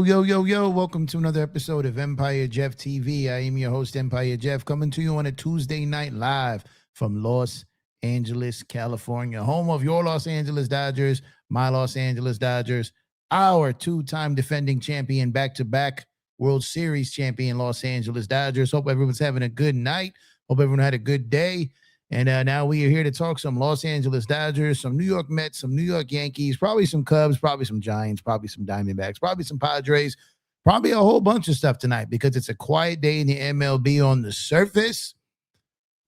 Yo. Welcome to another episode of Empire Jeff TV. I am your host, Empire Jeff, coming to you on a Tuesday night live from Los Angeles, California, home of your Los Angeles Dodgers, my Los Angeles Dodgers, our two-time defending champion, back-to-back World Series champion, Los Angeles Dodgers. Hope everyone's having a good night. Hope everyone had a good day. And now we are here to talk some Los Angeles Dodgers, some New York Mets, some New York Yankees, probably some Cubs, probably some Giants, probably some Diamondbacks, probably some Padres, probably a whole bunch of stuff tonight because it's a quiet day in the MLB on the surface.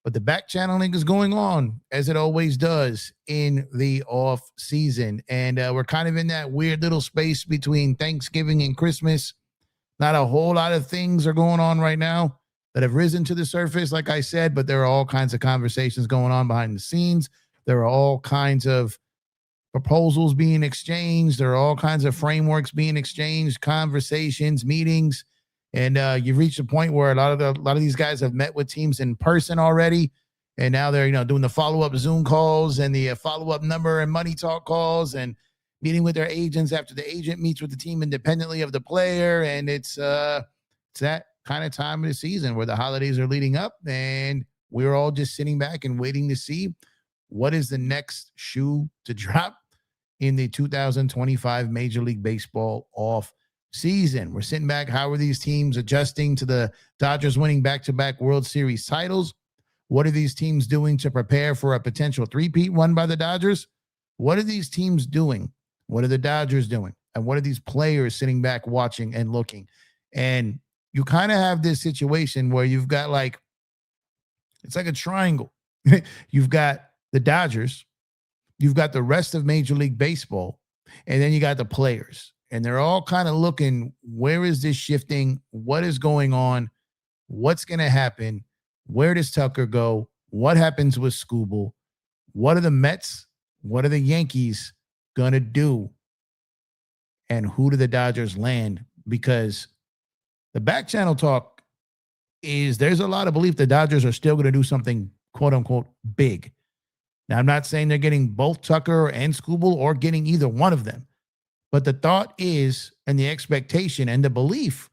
But the back channeling is going on, as it always does in the off season. And we're kind of in that weird little space between Thanksgiving and Christmas. Not a whole lot of things are going on right now that have risen to the surface, like I said, but there are all kinds of conversations going on behind the scenes. There are all kinds of proposals being exchanged. There are all kinds of frameworks being exchanged, conversations, meetings. And you've reached a point where a lot of these guys have met with teams in person already. And now they're, doing the follow-up Zoom calls and the follow-up number and money talk calls and meeting with their agents after the agent meets with the team independently of the player. And it's that kind of time of the season where the holidays are leading up and we're all just sitting back and waiting to see what is the next shoe to drop in the 2025 Major League Baseball off season. We're sitting back. How are these teams adjusting to the Dodgers winning back-to-back World Series titles? What are these teams doing to prepare for a potential three-peat won by the Dodgers? What are these teams doing? What are the Dodgers doing? And what are these players sitting back watching and looking? And you kind of have this situation where you've got it's like a triangle. You've got the Dodgers, you've got the rest of Major League Baseball, and then you got the players. And they're all kind of looking, where is this shifting? What is going on? What's going to happen? Where does Tucker go? What happens with Skubal? What are the Mets? What are the Yankees going to do? And who do the Dodgers land? Because the back channel talk is there's a lot of belief the Dodgers are still going to do something, quote unquote, big. Now, I'm not saying they're getting both Tucker and Skubal or getting either one of them. But the thought is, and the expectation and the belief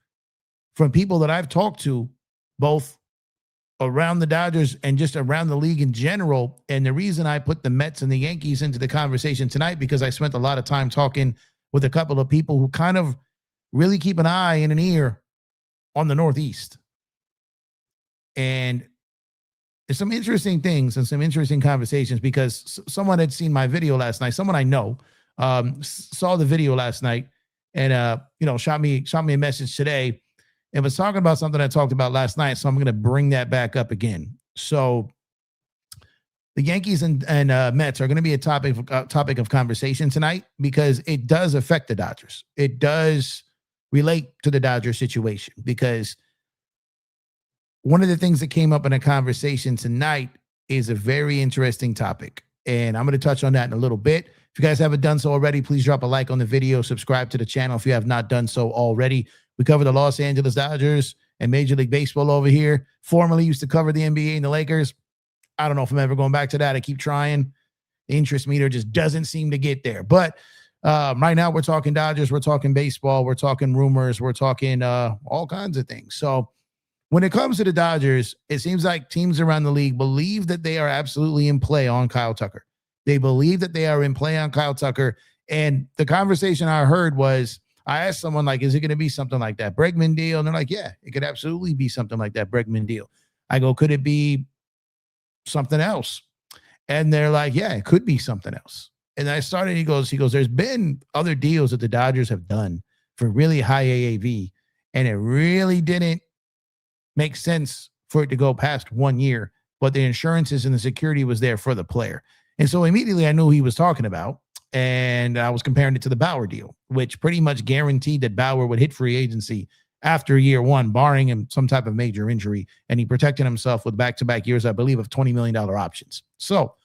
from people that I've talked to, both around the Dodgers and just around the league in general. And the reason I put the Mets and the Yankees into the conversation tonight, because I spent a lot of time talking with a couple of people who kind of really keep an eye and an ear on the Northeast. And there's some interesting things and some interesting conversations because someone had seen my video last night. Someone I know saw the video last night and, shot me a message today and was talking about something I talked about last night. So I'm going to bring that back up again. So the Yankees and Mets are going to be a topic of conversation tonight because it does affect the Dodgers. It does relate to the Dodgers situation because one of the things that came up in a conversation tonight is a very interesting topic. And I'm going to touch on that in a little bit. If you guys haven't done so already, please drop a like on the video, subscribe to the channel if you have not done so already. We cover the Los Angeles Dodgers and Major League Baseball over here. Formerly used to cover the NBA and the Lakers. I don't know if I'm ever going back to that. I keep trying. The interest meter just doesn't seem to get there. But right now we're talking Dodgers, we're talking baseball, we're talking rumors, we're talking all kinds of things. So when it comes to the Dodgers, it seems like teams around the league believe that they are absolutely in play on Kyle Tucker. They believe that they are in play on Kyle Tucker. And the conversation I heard was, I asked someone is it going to be something like that Bregman deal? And they're like, yeah, it could absolutely be something like that Bregman deal. I go, could it be something else? And they're like, yeah, it could be something else. And I started, he goes, there's been other deals that the Dodgers have done for really high AAV, and it really didn't make sense for it to go past 1 year, but the insurances and the security was there for the player. And so immediately I knew who he was talking about, and I was comparing it to the Bauer deal, which pretty much guaranteed that Bauer would hit free agency after year one, barring him some type of major injury, and he protected himself with back-to-back years, I believe, of $20 million options. So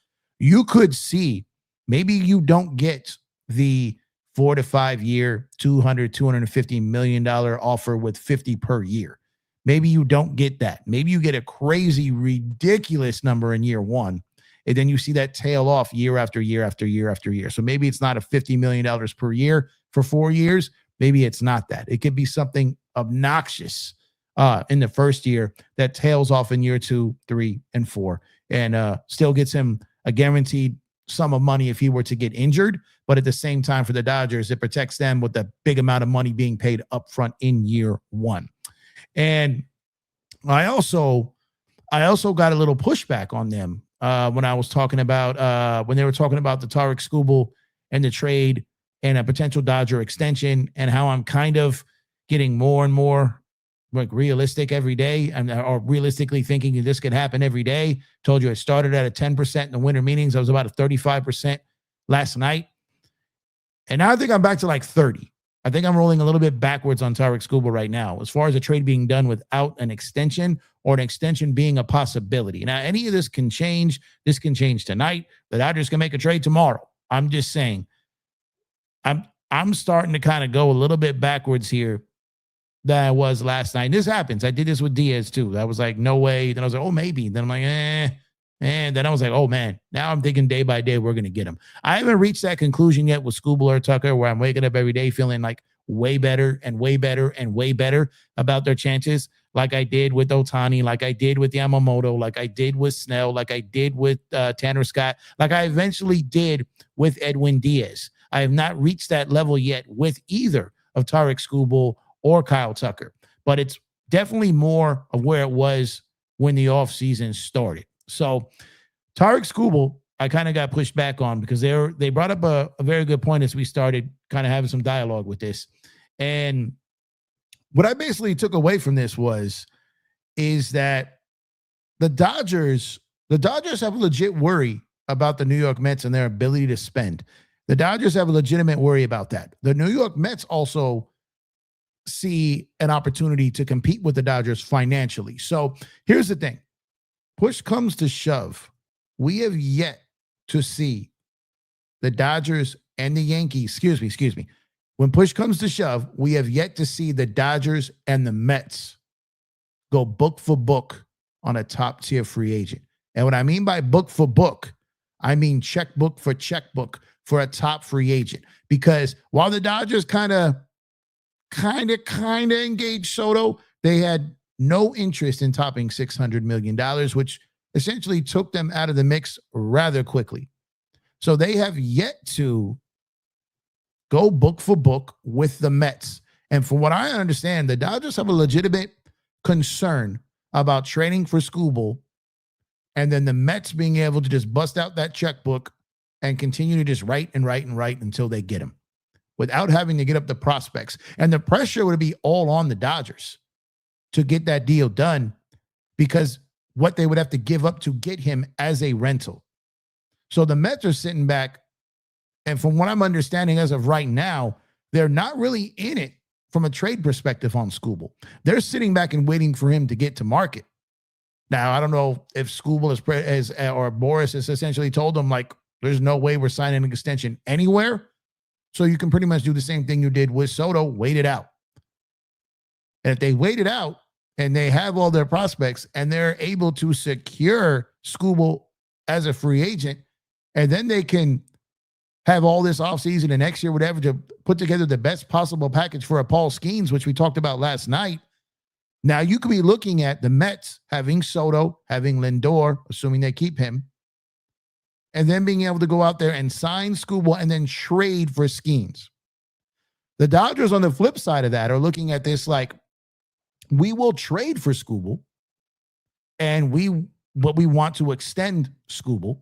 you could see maybe you don't get the 4 to 5 year, $250 million offer with 50 per year. Maybe you don't get that. Maybe you get a crazy, ridiculous number in year one, and then you see that tail off year after year after year after year. So maybe it's not a $50 million per year for 4 years, maybe it's not that. It could be something obnoxious in the first year that tails off in year 2, 3, and 4, and still gets him a guaranteed sum of money if he were to get injured. But at the same time, for the Dodgers, it protects them with a big amount of money being paid upfront in year 1. And I also got a little pushback on them when I was talking about when they were talking about the Tarik Skubal and the trade and a potential Dodger extension, and how I'm kind of getting more and more like realistic every day, or realistically thinking that this could happen every day. Told you it started at a 10% in the winter meetings. I was about a 35% last night. And now I think I'm back to like 30. I think I'm rolling a little bit backwards on Tarik Skubal right now, as far as a trade being done without an extension, or an extension being a possibility. Now, any of this can change. This can change tonight. The Dodgers can make a trade tomorrow. I'm just saying, I'm starting to kind of go a little bit backwards here than I was last night. And this happens. I did this with Diaz too. I was like, no way. Then I was like, oh, maybe. Then I'm like, and then I was like, oh man, now I'm thinking day by day, we're going to get him. I haven't reached that conclusion yet with Skubal or Tucker, where I'm waking up every day feeling like way better and way better and way better about their chances, like I did with Ohtani, like I did with Yamamoto, like I did with Snell, like I did with Tanner Scott, like I eventually did with Edwin Díaz. I have not reached that level yet with either of Tarik Skubal or Kyle Tucker, but it's definitely more of where it was when the offseason started. So Tarik Skubal, I kind of got pushed back on because they brought up a very good point as we started kind of having some dialogue with this. And what I basically took away from this is that the Dodgers have a legit worry about the New York Mets and their ability to spend. The Dodgers have a legitimate worry about that. The New York Mets also see an opportunity to compete with the Dodgers financially. So here's the thing. Push comes to shove. We have yet to see the Dodgers and the Yankees, excuse me. When push comes to shove, we have yet to see the Dodgers and the Mets go book for book on a top tier free agent. And what I mean by book for book, I mean checkbook for checkbook for a top free agent. Because while the Dodgers kind of engaged Soto, they had no interest in topping $600 million, which essentially took them out of the mix rather quickly. So they have yet to go book for book with the Mets. And from what I understand, the Dodgers have a legitimate concern about trading for Skubal, and then the Mets being able to just bust out that checkbook and continue to just write until they get him, without having to get up the prospects. And the pressure would be all on the Dodgers to get that deal done, because what they would have to give up to get him as a rental. So the Mets are sitting back, and from what I'm understanding as of right now, they're not really in it from a trade perspective on Skubal. They're sitting back and waiting for him to get to market. Now, I don't know if Skubal or Boris has essentially told them, like, there's no way we're signing an extension anywhere. So you can pretty much do the same thing you did with Soto, wait it out. And if they wait it out and they have all their prospects and they're able to secure Skubal as a free agent, and then they can have all this offseason and next year, whatever, to put together the best possible package for a Paul Skeens, which we talked about last night. Now you could be looking at the Mets having Soto, having Lindor, assuming they keep him, and then being able to go out there and sign Skubal and then trade for Skeens. The Dodgers, on the flip side of that, are looking at this like, we will trade for Skubal, and we want to extend Skubal,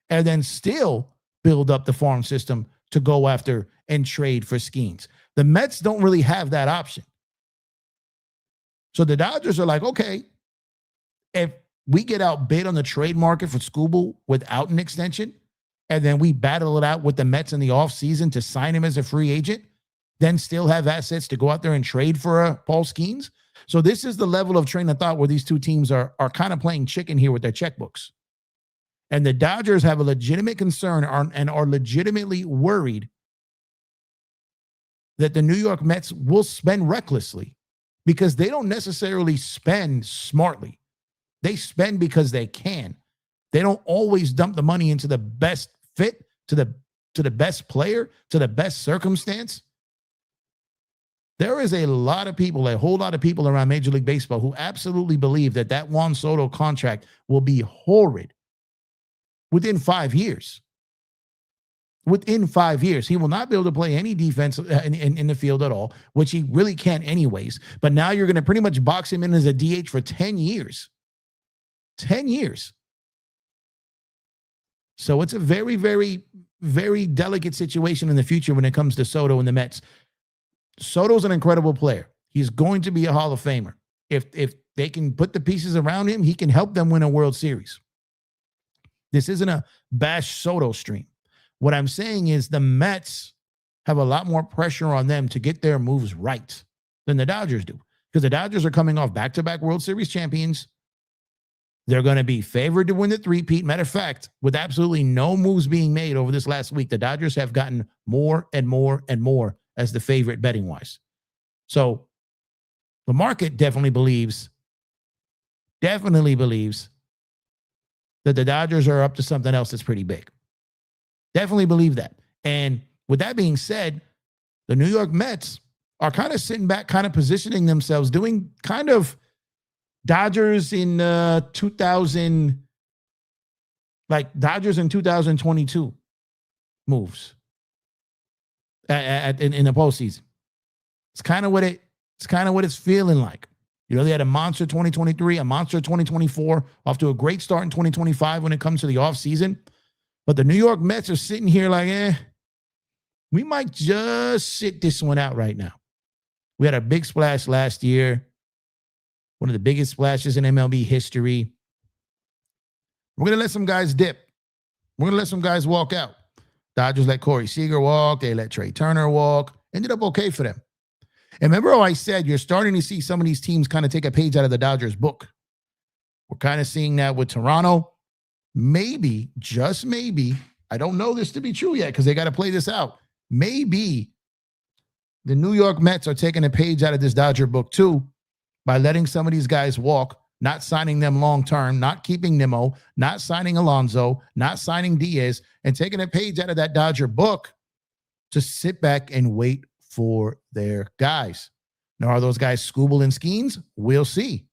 and then still build up the farm system to go after and trade for Skeens. The Mets don't really have that option. So the Dodgers are like, okay, if we get outbid on the trade market for Skubal without an extension, and then we battle it out with the Mets in the offseason to sign him as a free agent, then still have assets to go out there and trade for Paul Skeens. So this is the level of train of thought where these two teams are kind of playing chicken here with their checkbooks. And the Dodgers have a legitimate concern and are legitimately worried that the New York Mets will spend recklessly, because they don't necessarily spend smartly. They spend because they can. They don't always dump the money into the best fit, to the best player, to the best circumstance. There is a lot of people, a whole lot of people around Major League Baseball who absolutely believe that Juan Soto contract will be horrid within 5 years. Within 5 years, he will not be able to play any defense in the field at all, which he really can't anyways. But now you're going to pretty much box him in as a DH for 10 years. 10 years. So it's a very, very, very delicate situation in the future when it comes to Soto and the Mets. Soto's an incredible player. He's going to be a Hall of Famer. If they can put the pieces around him, he can help them win a World Series. This isn't a bash Soto stream. What I'm saying is the Mets have a lot more pressure on them to get their moves right than the Dodgers do, because the Dodgers are coming off back-to-back World Series champions. They're going to be favored to win the three-peat. Matter of fact, with absolutely no moves being made over this last week, the Dodgers have gotten more and more and more as the favorite betting-wise. So the market definitely believes that the Dodgers are up to something else that's pretty big. Definitely believe that. And with that being said, the New York Mets are kind of sitting back, kind of positioning themselves, doing kind of Dodgers in 2022 moves in the postseason. It's kind of what it's feeling like. You know, they had a monster 2023, a monster 2024, off to a great start in 2025 when it comes to the offseason. But the New York Mets are sitting here like, we might just sit this one out right now. We had a big splash last year, one of the biggest splashes in MLB history. We're going to let some guys dip. We're going to let some guys walk out. Dodgers let Corey Seager walk. They let Trey Turner walk. Ended up okay for them. And remember how I said you're starting to see some of these teams kind of take a page out of the Dodgers book. We're kind of seeing that with Toronto. Maybe, just maybe, I don't know this to be true yet because they got to play this out. Maybe the New York Mets are taking a page out of this Dodger book too by letting some of these guys walk, not signing them long-term, not keeping Nimmo, not signing Alonso, not signing Diaz, and taking a page out of that Dodger book to sit back and wait for their guys. Now, are those guys Skubal and Skeens? We'll see.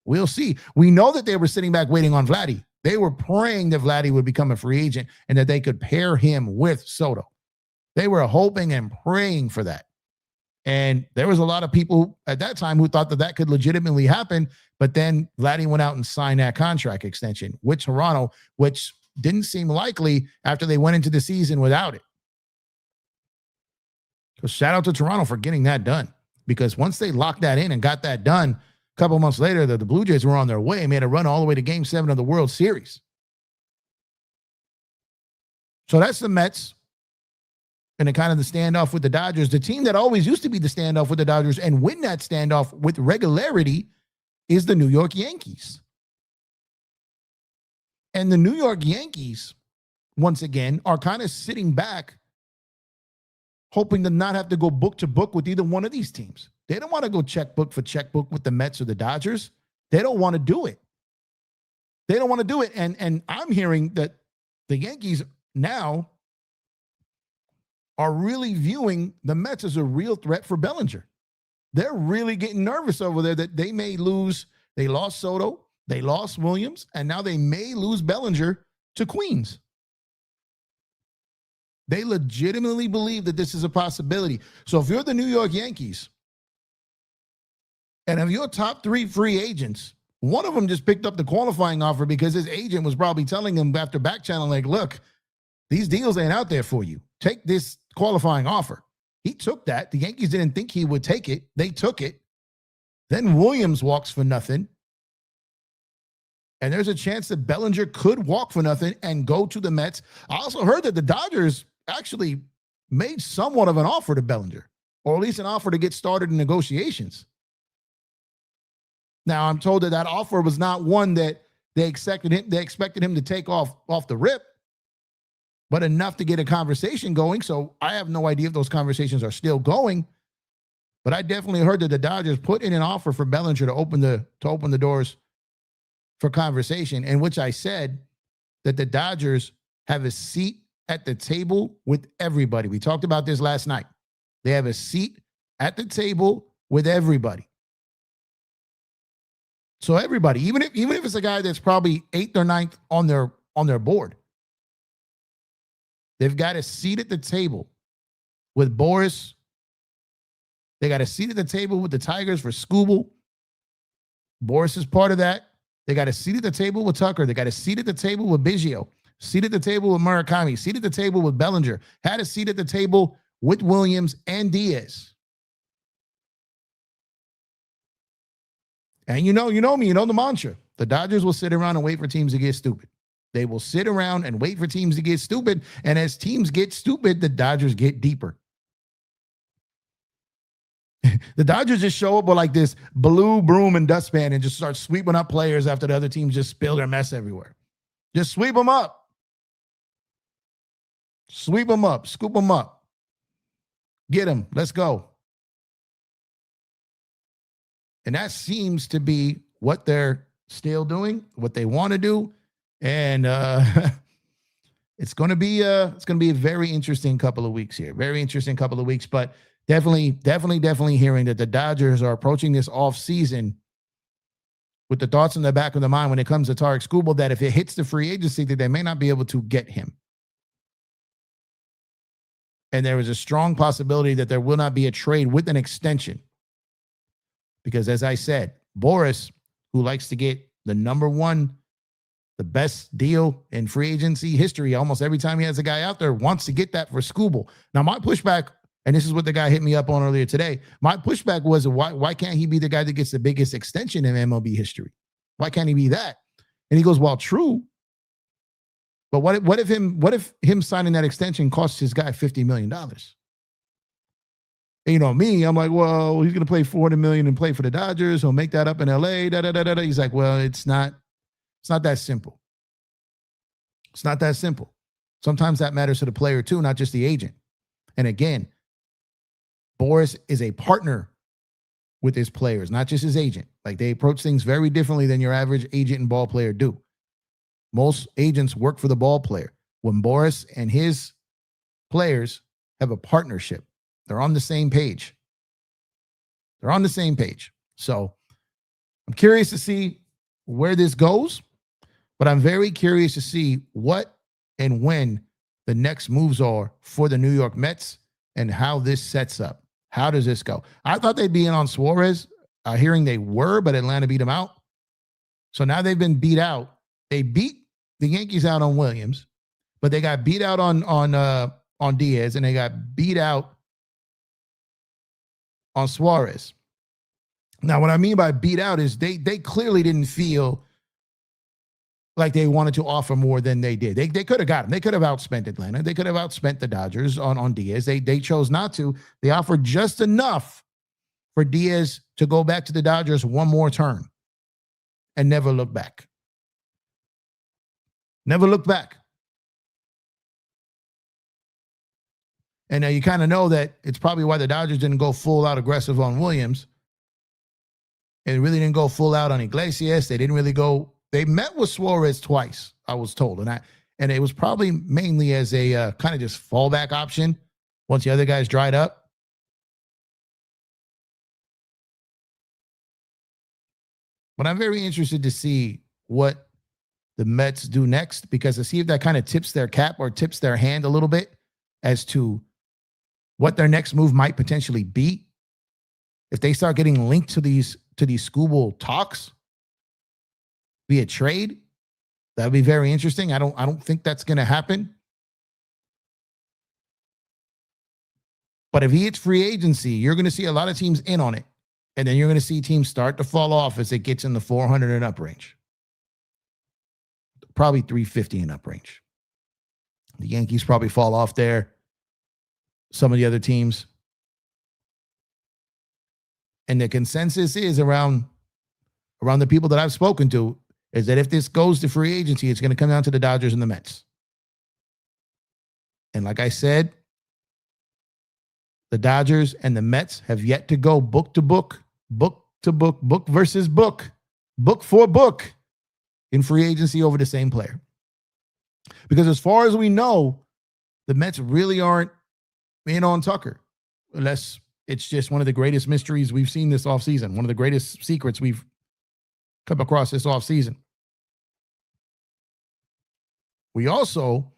We'll see. We know that they were sitting back waiting on Vladdy. They were praying that Vladdy would become a free agent and that they could pair him with Soto. They were hoping and praying for that. And there was a lot of people at that time who thought that could legitimately happen. But then Vladdy went out and signed that contract extension with Toronto, which didn't seem likely after they went into the season without it. So shout out to Toronto for getting that done, because once they locked that in and got that done, a couple months later, the Blue Jays were on their way, made a run all the way to Game 7 of the World Series. So that's the Mets and kind of the standoff with the Dodgers. The team that always used to be the standoff with the Dodgers and win that standoff with regularity is the New York Yankees. And the New York Yankees, once again, are kind of sitting back, hoping to not have to go book to book with either one of these teams. They don't want to go checkbook for checkbook with the Mets or the Dodgers. They don't want to do it. They don't want to do it. And I'm hearing that the Yankees now are really viewing the Mets as a real threat for Bellinger. They're really getting nervous over there that they may lose. They lost Soto, they lost Williams, and now they may lose Bellinger to Queens. They legitimately believe that this is a possibility. So if you're the New York Yankees, and of your top 3 free agents, one of them just picked up the qualifying offer because his agent was probably telling him after back channel, like, look, these deals ain't out there for you. Take this qualifying offer. He took that. The Yankees didn't think he would take it. They took it. Then Williams walks for nothing. And there's a chance that Bellinger could walk for nothing and go to the Mets. I also heard that the Dodgers actually made somewhat of an offer to Bellinger, or at least an offer to get started in negotiations. Now, I'm told that offer was not one that they expected him to take off the rip, but enough to get a conversation going. So I have no idea if those conversations are still going, but I definitely heard that the Dodgers put in an offer for Bellinger to open the doors for conversation, in which I said that the Dodgers have a seat at the table with everybody. We talked about this last night. They have a seat at the table with everybody. So everybody, even if it's a guy that's probably 8th or 9th on their board, they've got a seat at the table with Boris. They got a seat at the table with the Tigers for Skubal. Boris is part of that. They got a seat at the table with Tucker. They got a seat at the table with Bichette. Seat at the table with Murakami. Seat at the table with Bellinger. Had a seat at the table with Williams and Díaz. And you know me, you know the mantra. The Dodgers will sit around and wait for teams to get stupid. They will sit around and wait for teams to get stupid. And as teams get stupid, the Dodgers get deeper. The Dodgers just show up with like this blue broom and dustpan and just start sweeping up players after the other teams just spill their mess everywhere. Just sweep them up. Sweep them up. Scoop them up. Get them. Let's go. And that seems to be what they're still doing, what they want to do. And it's going to be a very interesting couple of weeks here. Very interesting couple of weeks, but definitely hearing that the Dodgers are approaching this offseason with the thoughts in the back of the mind when it comes to Tarik Skubal, that if it hits the free agency, that they may not be able to get him. And there is a strong possibility that there will not be a trade with an extension. Because as I said, Boris, who likes to get the number one, the best deal in free agency history, almost every time he has a guy out there, wants to get that for Skubal. Now, my pushback, and this is what the guy hit me up on earlier today, my pushback was, why can't he be the guy that gets the biggest extension in MLB history? Why can't he be that? And he goes, well, true. But what if him signing that extension costs his guy $50 million? And you know me, I'm like, well, he's going to play $400 million and play for the Dodgers. He'll make that up in LA. He's like, well, it's not that simple. It's not that simple. Sometimes that matters to the player too, not just the agent. And again, Boris is a partner with his players, not just his agent. Like, they approach things very differently than your average agent and ball player do. Most agents work for the ball player. When Boris and his players have a partnership, they're on the same page. They're on the same page. So I'm curious to see where this goes, but I'm very curious to see what and when the next moves are for the New York Mets and how this sets up. How does this go? I thought they'd be in on Suarez. Hearing they were, but Atlanta beat them out. So now they've been beat out. They beat the Yankees out on Williams, but they got beat out on Díaz, and they got beat out on Suarez. Now, what I mean by beat out is they clearly didn't feel like they wanted to offer more than they did. They could have got him. They could have outspent Atlanta. They could have outspent the Dodgers on Díaz. They chose not to. They offered just enough for Díaz to go back to the Dodgers one more turn and never look back. Never look back. And now you kind of know that it's probably why the Dodgers didn't go full out aggressive on Williams. They really didn't go full out on Iglesias. They didn't really go. They met with Suarez twice, I was told. And it was probably mainly as a kind of just fallback option once the other guys dried up. But I'm very interested to see what the Mets do next, because to see if that kind of tips their cap or tips their hand a little bit as to what their next move might potentially be. If they start getting linked to these Skubal talks via trade, that'd be very interesting. I don't think that's going to happen. But if he hits free agency, you're going to see a lot of teams in on it. And then you're going to see teams start to fall off as it gets in the 400 and up range. Probably 350 and up range. The Yankees probably fall off there. Some of the other teams. And the consensus is around the people that I've spoken to is that if this goes to free agency, it's going to come down to the Dodgers and the Mets. And like I said, the Dodgers and the Mets have yet to go book to book, book versus book for book in free agency over the same player. Because as far as we know, the Mets really aren't in on Tucker, unless It's just one of the greatest mysteries we've seen this offseason, one of the greatest secrets we've come across this offseason. We also,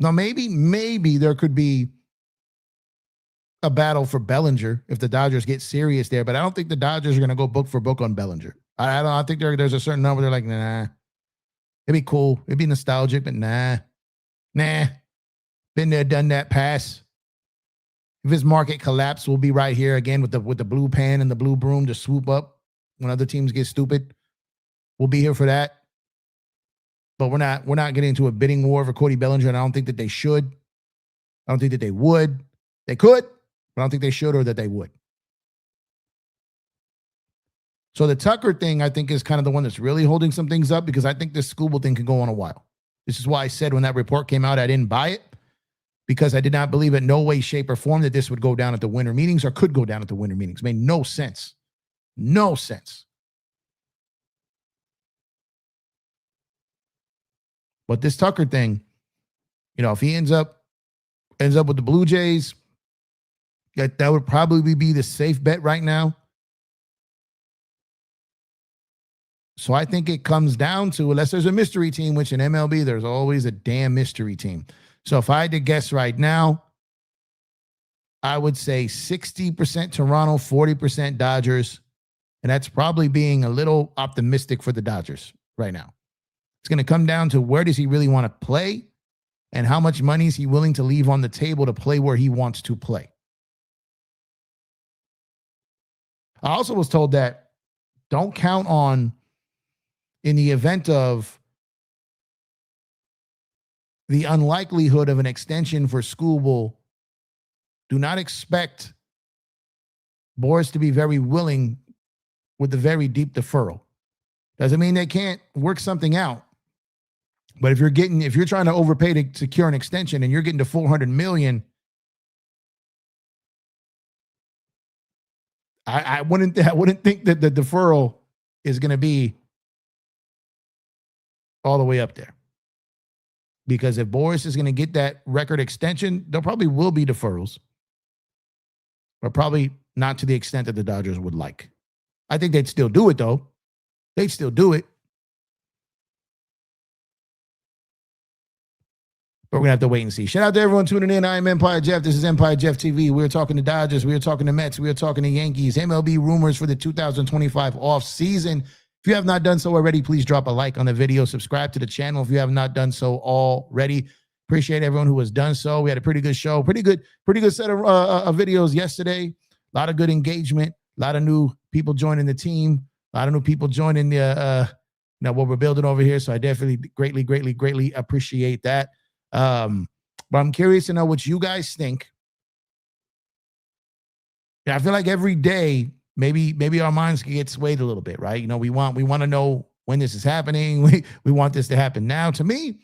now maybe there could be a battle for Bellinger if the Dodgers get serious there, but I don't think the Dodgers are going to go book for book on Bellinger. I think there's a certain number they're like, nah. It'd be cool. It'd be nostalgic, but nah. Been there, done that, pass. If his market collapse, we'll be right here again with the blue pen and the blue broom to swoop up when other teams get stupid. We'll be here for that. But we're not getting into a bidding war for Cody Bellinger, and I don't think that they should. I don't think that they would. They could, but I don't think they should or that they would. So the Tucker thing, I think, is kind of the one that's really holding some things up, because I think this Skubal thing could go on a while. This is why I said when that report came out, I didn't buy it, because I did not believe in no way, shape, or form that this would go down at the winter meetings or could go down at the winter meetings. It made no sense. No sense. But this Tucker thing, if he ends up with the Blue Jays, that would probably be the safe bet right now. So I think it comes down to, unless there's a mystery team, which in MLB, there's always a damn mystery team. So if I had to guess right now, I would say 60% Toronto, 40% Dodgers. And that's probably being a little optimistic for the Dodgers right now. It's going to come down to, where does he really want to play and how much money is he willing to leave on the table to play where he wants to play. I also was told that don't count on, in the event of the unlikelihood of an extension for Skubal, do not expect Boris to be very willing with a very deep deferral. Doesn't mean they can't work something out. But if you're trying to overpay to secure an extension and you're getting to $400 million, I wouldn't think that the deferral is going to be all the way up there. Because if Boris is going to get that record extension, there probably will be deferrals, but probably not to the extent that the Dodgers would like. I think they'd still do it, though. They'd still do it. But we're going to have to wait and see. Shout out to everyone tuning in. I am Empire Jeff. This is EmpireJeffTV. We're talking to Dodgers. We're talking to Mets. We're talking to Yankees. MLB rumors for the 2025 offseason. If you have not done so already, please drop a like on the video. Subscribe to the channel if you have not done so already. Appreciate everyone who has done so. We had a pretty good show. Pretty good set of videos yesterday. A lot of good engagement. A lot of new people joining the team. A lot of new people joining the what we're building over here. So I definitely greatly appreciate that. But I'm curious to know what you guys think. Yeah, I feel like every day, maybe our minds can get swayed a little bit, right? We want to know when this is happening. We want this to happen now. To me,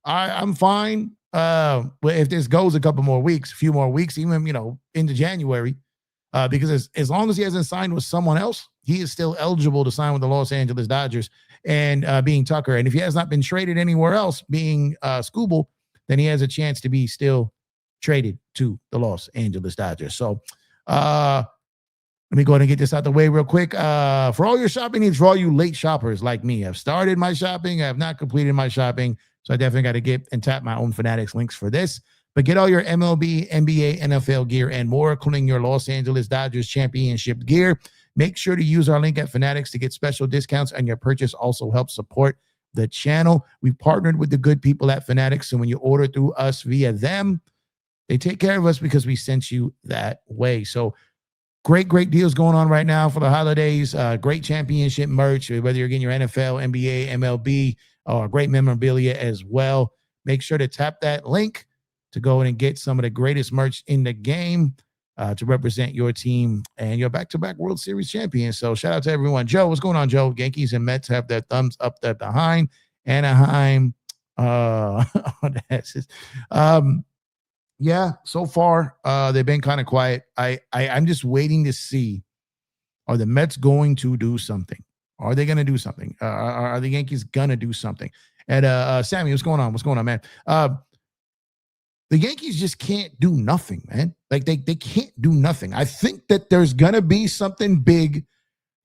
I'm fine. If this goes a few more weeks, even into January, because as long as he hasn't signed with someone else, he is still eligible to sign with the Los Angeles Dodgers, and being Tucker. And if he has not been traded anywhere else, being Skubal, then he has a chance to be still traded to the Los Angeles Dodgers. So let me go ahead and get this out the way real quick. For all your shopping needs, for all you late shoppers like me, I've started my shopping. I have not completed my shopping. So I definitely got to get and tap my own Fanatics links for this. But get all your MLB, NBA, NFL gear and more, including your Los Angeles Dodgers championship gear. Make sure to use our link at Fanatics to get special discounts, and your purchase also helps support the channel. We've partnered with the good people at Fanatics, so when you order through us via them, they take care of us because we sent you that way. So great deals going on right now for the holidays. Great championship merch, whether you're getting your NFL, NBA, MLB, or great memorabilia as well. Make sure to tap that link to go in and get some of the greatest merch in the game to represent your team and your back-to-back World Series champions. So shout out to everyone. Joe, what's going on, Joe? Yankees and Mets have their thumbs up there behind. Anaheim. Yeah, so far they've been kind of quiet. I'm just waiting to see, are the Mets going to do something? Are they going to do something? Are the Yankees going to do something? And Sammy, what's going on? What's going on, man? the Yankees just can't do nothing, man. Like they can't do nothing. I think that there's gonna be something big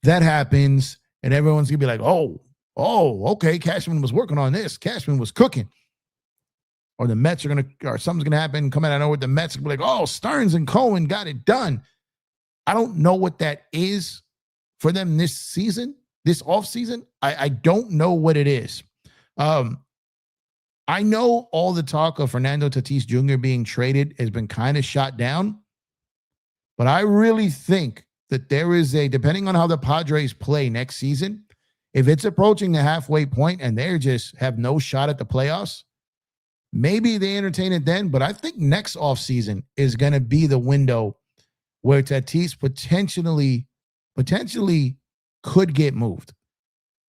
that happens, and everyone's gonna be like, oh, okay, Cashman was working on this. Cashman was cooking. Or the Mets are or something's gonna happen, come out of nowhere. The Mets will be like, oh, Stearns and Cohen got it done. I don't know what that is for them this season, this offseason. I don't know what it is. I know all the talk of Fernando Tatis Jr. being traded has been kind of shot down, but I really think that there is depending on how the Padres play next season, if it's approaching the halfway point and they just have no shot at the playoffs, maybe they entertain it then. But I think next offseason is going to be the window where Tatis potentially could get moved.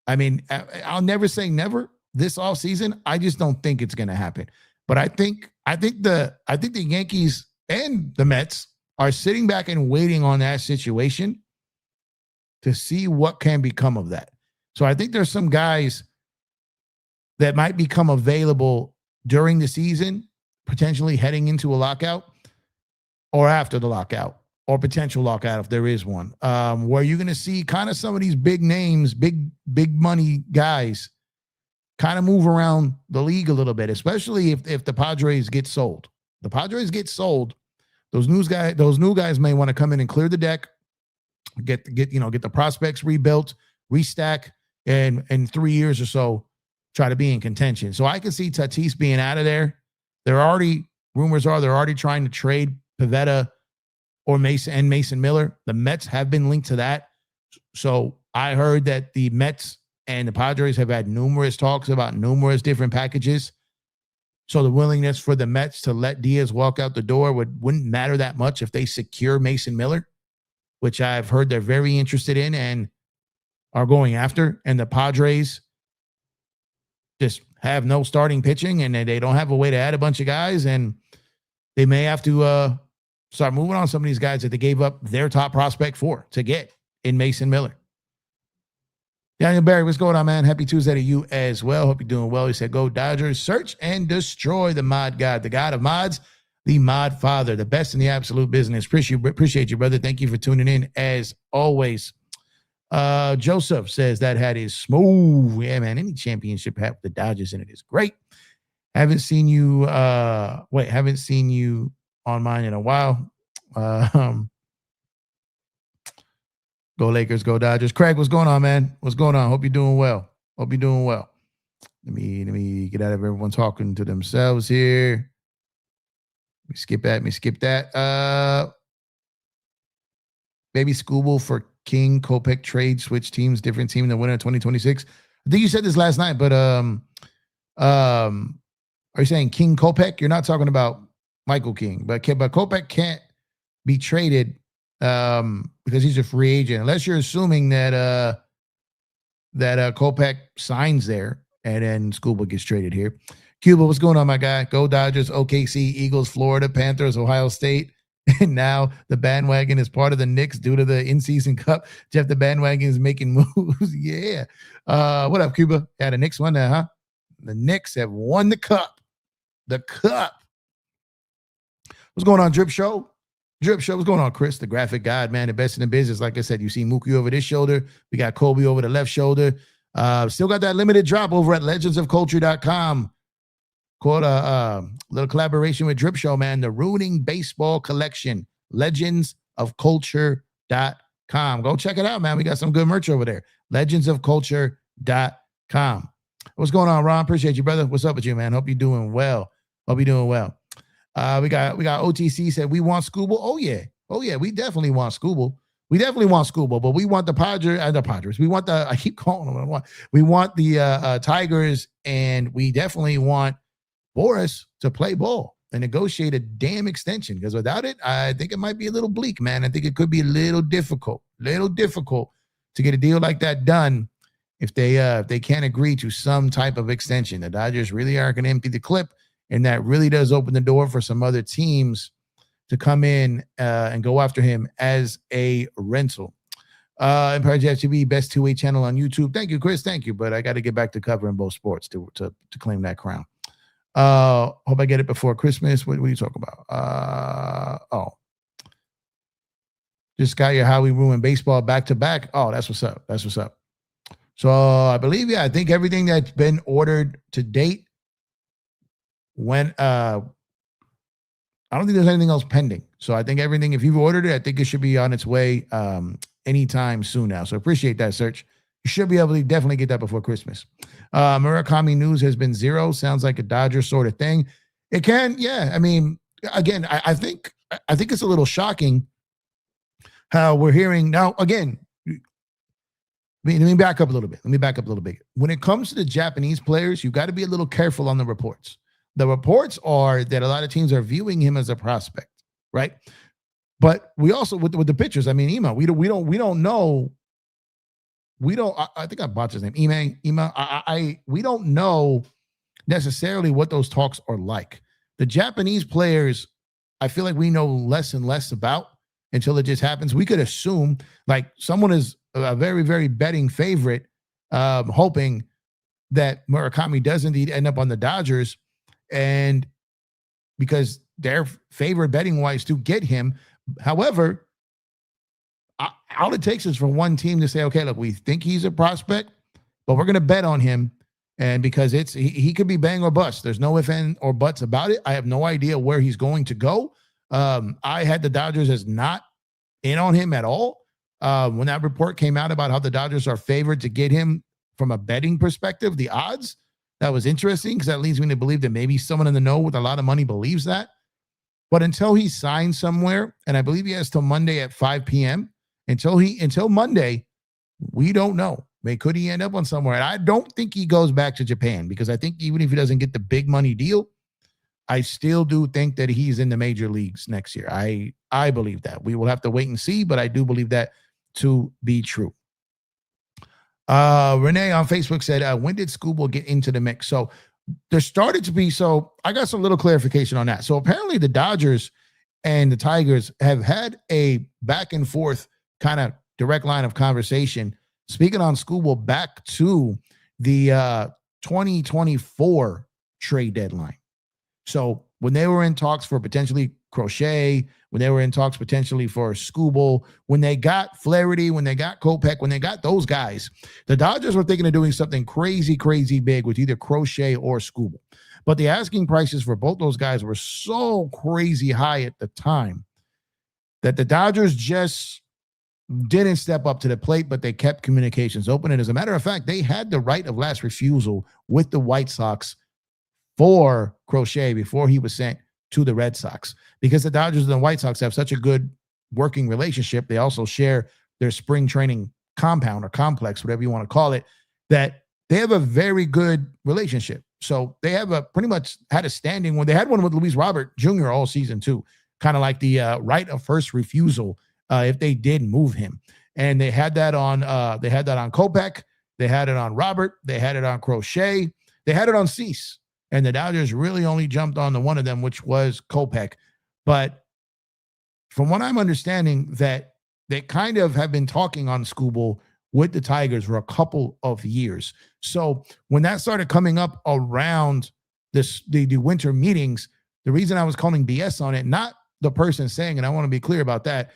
I mean, I'll never say never. This offseason, I just don't think it's going to happen. But I think the Yankees and the Mets are sitting back and waiting on that situation to see what can become of that. So I think there's some guys that might become available during the season, potentially heading into a lockout or after the lockout or potential lockout if there is one, where you're going to see kind of some of these big names, big money guys kind of move around the league a little bit, especially if the Padres get sold. The Padres get sold, those new guys may want to come in and clear the deck, get the prospects rebuilt, restack, and in 3 years or so, try to be in contention. So I can see Tatis being out of there. Rumors are they're already trying to trade Pivetta or Mason Miller. The Mets have been linked to that. So I heard that the Mets and the Padres have had numerous talks about numerous different packages. So the willingness for the Mets to let Diaz walk out the door wouldn't matter that much if they secure Mason Miller, which I've heard they're very interested in and are going after. And the Padres just have no starting pitching and they don't have a way to add a bunch of guys. And they may have to start moving on some of these guys that they gave up their top prospect for to get in Mason Miller. Daniel Barry, what's going on, man? Happy Tuesday to you as well. Hope you're doing well. He said, go Dodgers, search and destroy the mod god, the god of mods, the mod father, the best in the absolute business. Appreciate you, brother. Thank you for tuning in as always. Joseph says that hat is smooth. Yeah, man, any championship hat with the Dodgers in it is great. Haven't seen you on mine in a while. Go Lakers, go Dodgers. Craig, what's going on, man? What's going on? Hope you're doing well. Let me get out of everyone talking to themselves here. Let me skip that. Maybe Skubal for King, Kopech trade, switch teams, different team, the winner of 2026. I think you said this last night, but are you saying King Kopech? You're not talking about Michael King, but Kopech can't be traded because he's a free agent, unless you're assuming that Kopech signs there and then Skubal gets traded here. Cuba, what's going on, my guy? Go Dodgers, OKC, Eagles, Florida, Panthers, Ohio State. And now the bandwagon is part of the Knicks due to the in-season cup. Jeff, the bandwagon is making moves. Yeah. What up, Cuba? Yeah, the Knicks won that, huh? The Knicks have won the cup. The cup. What's going on, Drip Show? What's going on, Chris? The graphic god, man, the best in the business. Like I said, you see Mookie over this shoulder. We got Kobe over the left shoulder. Still got that limited drop over at legendsofculture.com. Called a little collaboration with Drip Show, man. The Ruining Baseball Collection, legendsofculture.com. Go check it out, man. We got some good merch over there. legendsofculture.com. What's going on, Ron? Appreciate you, brother. What's up with you, man? Hope you're doing well. We got OTC said we want Skubal. Oh yeah, we definitely want Skubal. But we want the Padres. We want I keep calling them. We want the Tigers, and we definitely want Boris to play ball and negotiate a damn extension, because without it, I think it might be a little bleak, man. I think it could be a little difficult to get a deal like that done if they can't agree to some type of extension. The Dodgers really aren't going to empty the clip, and that really does open the door for some other teams to come in and go after him as a rental. EmpireJeffTV, best two-way channel on YouTube. Thank you, Chris. Thank you. But I got to get back to covering both sports to claim that crown. Hope I get it before Christmas. What are you talking about? Just got your How We Ruin Baseball back to back. Oh, that's what's up. That's what's up. So I believe, I think everything that's been ordered to date when I don't think there's anything else pending. So I think everything, if you've ordered it, I think it should be on its way anytime soon now. So appreciate that, Search. You should be able to definitely get that before Christmas. Murakami news has been 0. Sounds like a Dodger sort of thing. It can, yeah. I mean, again, I think it's a little shocking how we're hearing now. Again, let me back up a little bit. When it comes to the Japanese players, you've got to be a little careful on the reports. The reports are that a lot of teams are viewing him as a prospect, right? But we also with the pitchers. I mean, Ema, we don't know. I think I botched his name. Ema. We don't know necessarily what those talks are like. The Japanese players, I feel like we know less and less about until it just happens. We could assume like someone is a very, very betting favorite, hoping that Murakami does indeed end up on the Dodgers, and because they're favored betting wise to get him. However, all it takes is for one team to say, okay, look, we think he's a prospect, but we're going to bet on him. And because he could be bang or bust. There's no if and or buts about it. I have no idea where he's going to go. I had the Dodgers as not in on him at all. When that report came out about how the Dodgers are favored to get him from a betting perspective, the odds, that was interesting because that leads me to believe that maybe someone in the know with a lot of money believes that. But until he signs somewhere, and I believe he has till Monday at 5 p.m., until Monday, we don't know. Could he end up on somewhere? And I don't think he goes back to Japan because I think even if he doesn't get the big money deal, I still do think that he's in the major leagues next year. I believe that. We will have to wait and see, but I do believe that to be true. Renee on Facebook said, when did Skubal get into the mix? So there started to be, so I got some little clarification on that. So apparently the Dodgers and the Tigers have had a back and forth kind of direct line of conversation, speaking on Skubal back to the 2024 trade deadline. So when they were in talks for potentially Crochet, when they were in talks potentially for Skubal, when they got Flaherty, when they got Kopech, when they got those guys, the Dodgers were thinking of doing something crazy, crazy big with either Crochet or Skubal. But the asking prices for both those guys were so crazy high at the time that the Dodgers just didn't step up to the plate, but they kept communications open. And as a matter of fact, they had the right of last refusal with the White Sox for Crochet before he was sent to the Red Sox, because the Dodgers and the White Sox have such a good working relationship. They also share their spring training compound or complex, whatever you want to call it, that they have a very good relationship. So they have pretty much had a standing one. They had one with Luis Robert Jr. all season too, kind of like the right of first refusal if they did move him. And they had that on Kopech, they had it on Robert, they had it on Crochet, they had it on Cease. And the Dodgers really only jumped on the one of them, which was Kopech. But from what I'm understanding, that they kind of have been talking on Skubal with the Tigers for a couple of years. So when that started coming up around the winter meetings, the reason I was calling BS on it, not the person saying, and I want to be clear about that,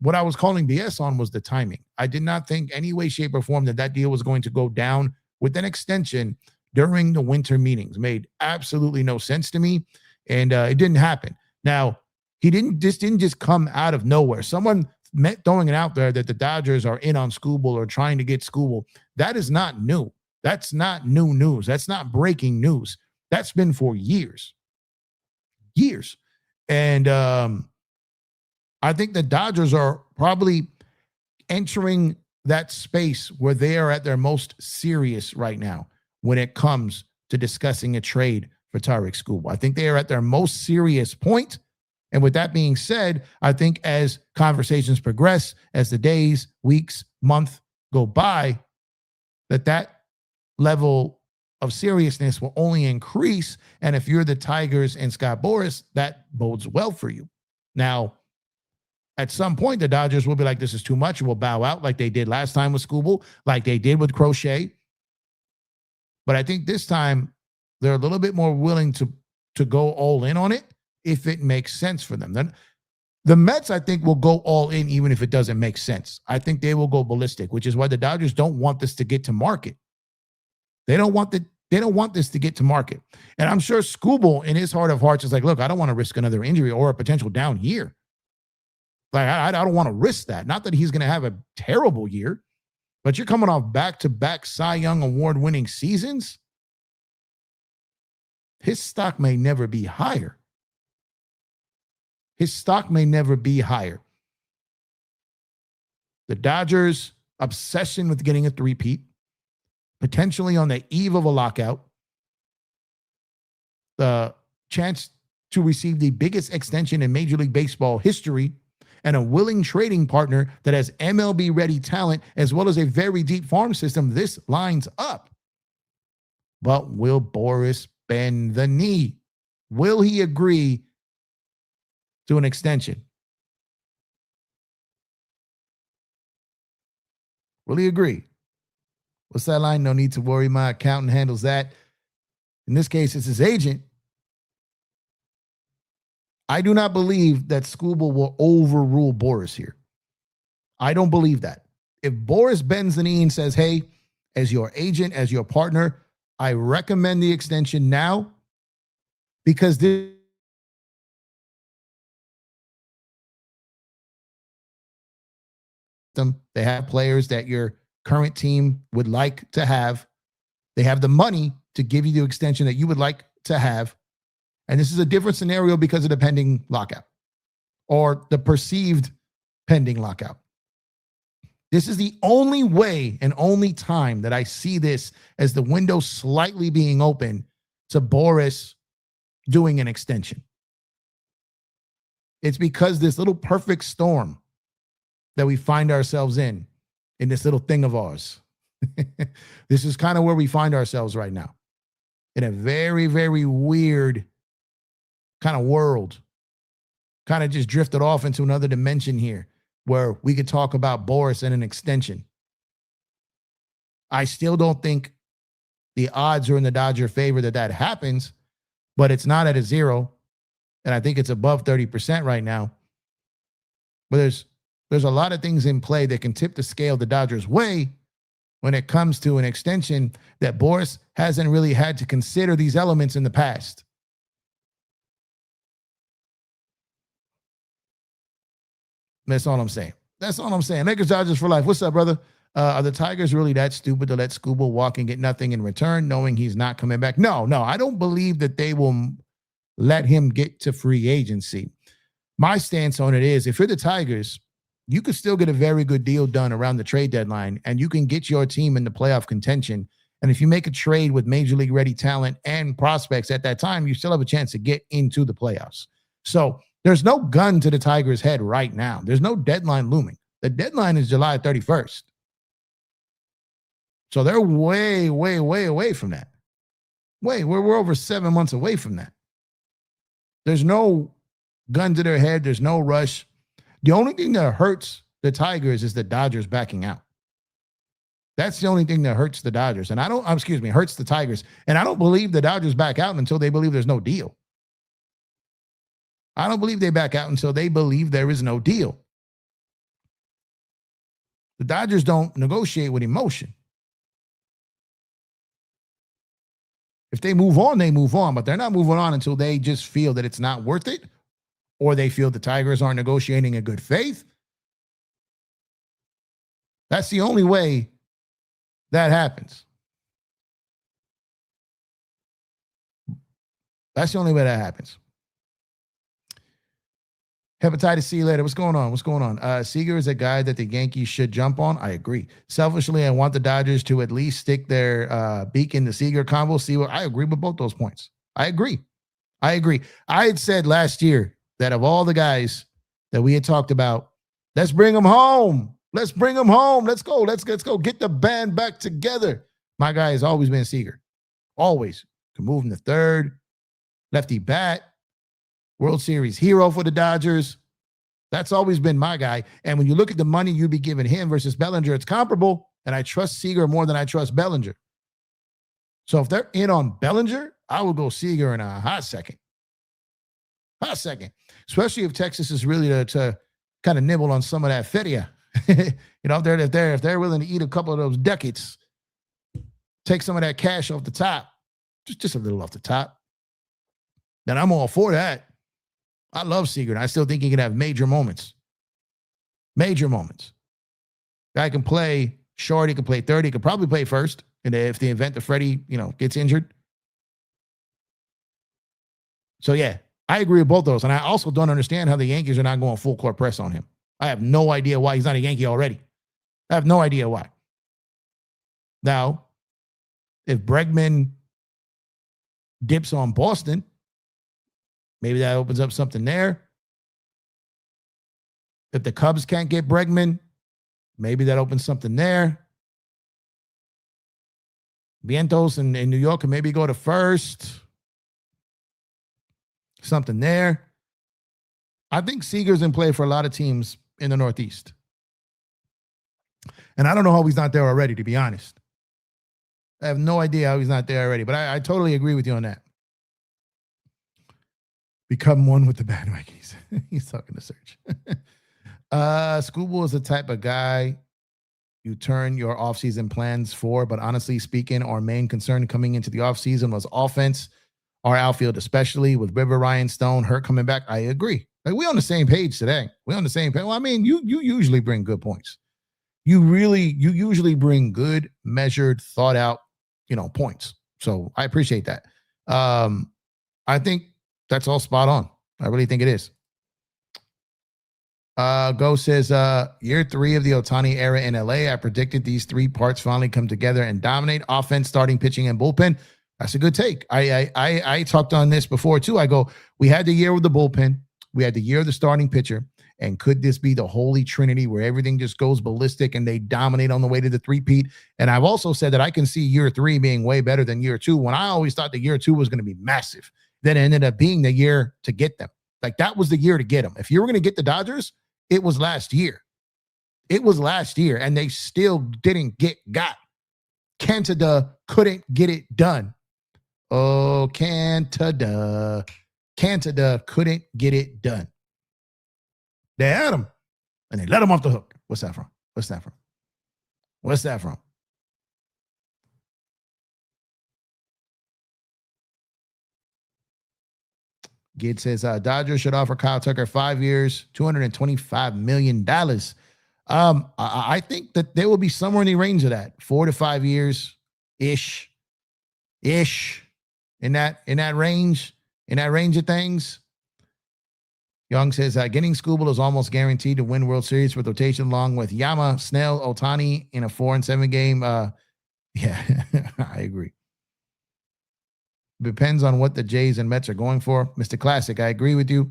what I was calling BS on was the timing. I did not think any way, shape, or form that deal was going to go down with an extension during the winter meetings. Made absolutely no sense to me, and it didn't happen. Now, he didn't just come out of nowhere. Someone throwing it out there that the Dodgers are in on Skubal or trying to get Skubal. That is not new. That's not new news. That's not breaking news. That's been for years. And I think the Dodgers are probably entering that space where they are at their most serious right now when it comes to discussing a trade for Tarik Skubal. I think they are at their most serious point. And with that being said, I think as conversations progress, as the days, weeks, month go by, that level of seriousness will only increase. And if you're the Tigers and Scott Boras, that bodes well for you. Now, at some point, the Dodgers will be like, this is too much. We'll bow out like they did last time with Skubal, like they did with Crochet. But I think this time They're a little bit more willing to go all in on it if it makes sense for them. Then the Mets, I think, will go all in even if it doesn't make sense. I think they will go ballistic, which is why the Dodgers don't want this to get to market. They don't want this to get to market. And I'm sure Skubal, in his heart of hearts, is like, look, I don't want to risk another injury or a potential down year. Like, I don't want to risk that. Not that he's going to have a terrible year, but you're coming off back-to-back Cy Young award-winning seasons. His stock may never be higher. His stock may never be higher. The Dodgers' obsession with getting a three-peat, potentially on the eve of a lockout, the chance to receive the biggest extension in Major League Baseball history, and a willing trading partner that has MLB-ready talent as well as a very deep farm system, this lines up. But will Boras bend the knee? Will he agree to an extension? Will he agree? What's that line? No need to worry. My accountant handles that. In this case, it's his agent. I do not believe that Skubal will overrule Boras here. I don't believe that. If Boras bends the knee and says, hey, as your agent, as your partner, I recommend the extension now because this they have players that your current team would like to have. They have the money to give you the extension that you would like to have. And this is a different scenario because of the pending lockout or the perceived pending lockout. This is the only way and only time that I see this as the window slightly being open to Boras doing an extension. It's because this little perfect storm that we find ourselves in this little thing of ours. This is kind of where we find ourselves right now, in a very, very weird kind of world. Kind of just drifted off into another dimension here where we could talk about Boras and an extension. I still don't think the odds are in the Dodger favor that happens, but it's not at a 0. And I think it's above 30% right now. But there's a lot of things in play that can tip the scale the Dodgers' way when it comes to an extension that Boras hasn't really had to consider these elements in the past. That's all I'm saying. That's all I'm saying. Lakers Dodgers for life. What's up, brother? Are the Tigers really that stupid to let Skubal walk and get nothing in return, knowing he's not coming back? No, I don't believe that they will let him get to free agency. My stance on it is, if you're the Tigers, you could still get a very good deal done around the trade deadline, and you can get your team into playoff contention. And if you make a trade with Major League ready talent and prospects at that time, you still have a chance to get into the playoffs. So there's no gun to the Tigers' head right now. There's no deadline looming. The deadline is July 31st. So they're way, way, way away from that. We're over 7 months away from that. There's no gun to their head. There's no rush. The only thing that hurts the Tigers is the Dodgers backing out. That's the only thing that hurts the Dodgers. And hurts the Tigers. And I don't believe the Dodgers back out until they believe there's no deal. I don't believe they back out until they believe there is no deal. The Dodgers don't negotiate with emotion. If they move on, they move on, but they're not moving on until they just feel that it's not worth it, or they feel the Tigers aren't negotiating in good faith. That's the only way that happens. That's the only way that happens. Hepatitis C later. What's going on? Seager is a guy that the Yankees should jump on. I agree. Selfishly, I want the Dodgers to at least stick their beak in the Seager combo. I agree with both those points. I agree. I had said last year that of all the guys that we had talked about, let's bring them home. Let's go. Let's go. Get the band back together. My guy has always been Seager. Always. Can move him to third. Lefty bat. World Series hero for the Dodgers. That's always been my guy. And when you look at the money you'd be giving him versus Bellinger, it's comparable. And I trust Seager more than I trust Bellinger. So if they're in on Bellinger, I will go Seager in a hot second. Hot second. Especially if Texas is really to kind of nibble on some of that feria. If they're willing to eat a couple of those ducats, take some of that cash off the top, just a little off the top, then I'm all for that. I love Seager, and I still think he can have major moments. Major moments. Guy can play short, he can play third, he could probably play first. And if the event that Freddie, gets injured. So yeah, I agree with both those. And I also don't understand how the Yankees are not going full court press on him. I have no idea why he's not a Yankee already. I have no idea why. Now, if Bregman dips on Boston, maybe that opens up something there. If the Cubs can't get Bregman, maybe that opens something there. Vientos in New York can maybe go to first. Something there. I think Seager's in play for a lot of teams in the Northeast. And I don't know how he's not there already, to be honest. I have no idea how he's not there already, but I totally agree with you on that. Become one with the bandwagons. He's talking to Serge. Skubal is the type of guy you turn your offseason plans for, but honestly speaking, our main concern coming into the offseason was offense, our outfield, especially with River, Ryan, Stone, Hurt coming back. I agree. Like, we're on the same page today. We're on the same page. Well, I mean, you usually bring good points. You usually bring good, measured, thought out, points. So I appreciate that. I think that's all spot on. I really think it is. Go says, year 3 of the Ohtani era in LA. I predicted these 3 parts finally come together and dominate: offense, starting pitching, and bullpen. That's a good take. I talked on this before too. I go, we had the year with the bullpen. We had the year of the starting pitcher. And could this be the holy trinity where everything just goes ballistic and they dominate on the way to the three-peat? And I've also said that I can see year 3 being way better than year 2, when I always thought the year 2 was going to be massive. Then it ended up being the year to get them. Like, that was the year to get them. If you were going to get the Dodgers, it was last year. It was last year, and they still didn't got. Cantada couldn't get it done. Oh, Cantada couldn't get it done. They had him, and they let him off the hook. What's that from? Gid says, Dodgers should offer Kyle Tucker 5 years, $225 million. I think that they will be somewhere in the range of that, 4 to 5 years ish, in that range of things. Young says, getting Skubal is almost guaranteed to win World Series with rotation along with Yama, Snell, Ohtani in a 4-7 game. Yeah, I agree. Depends on what the Jays and Mets are going for. Mr. Classic, I agree with you.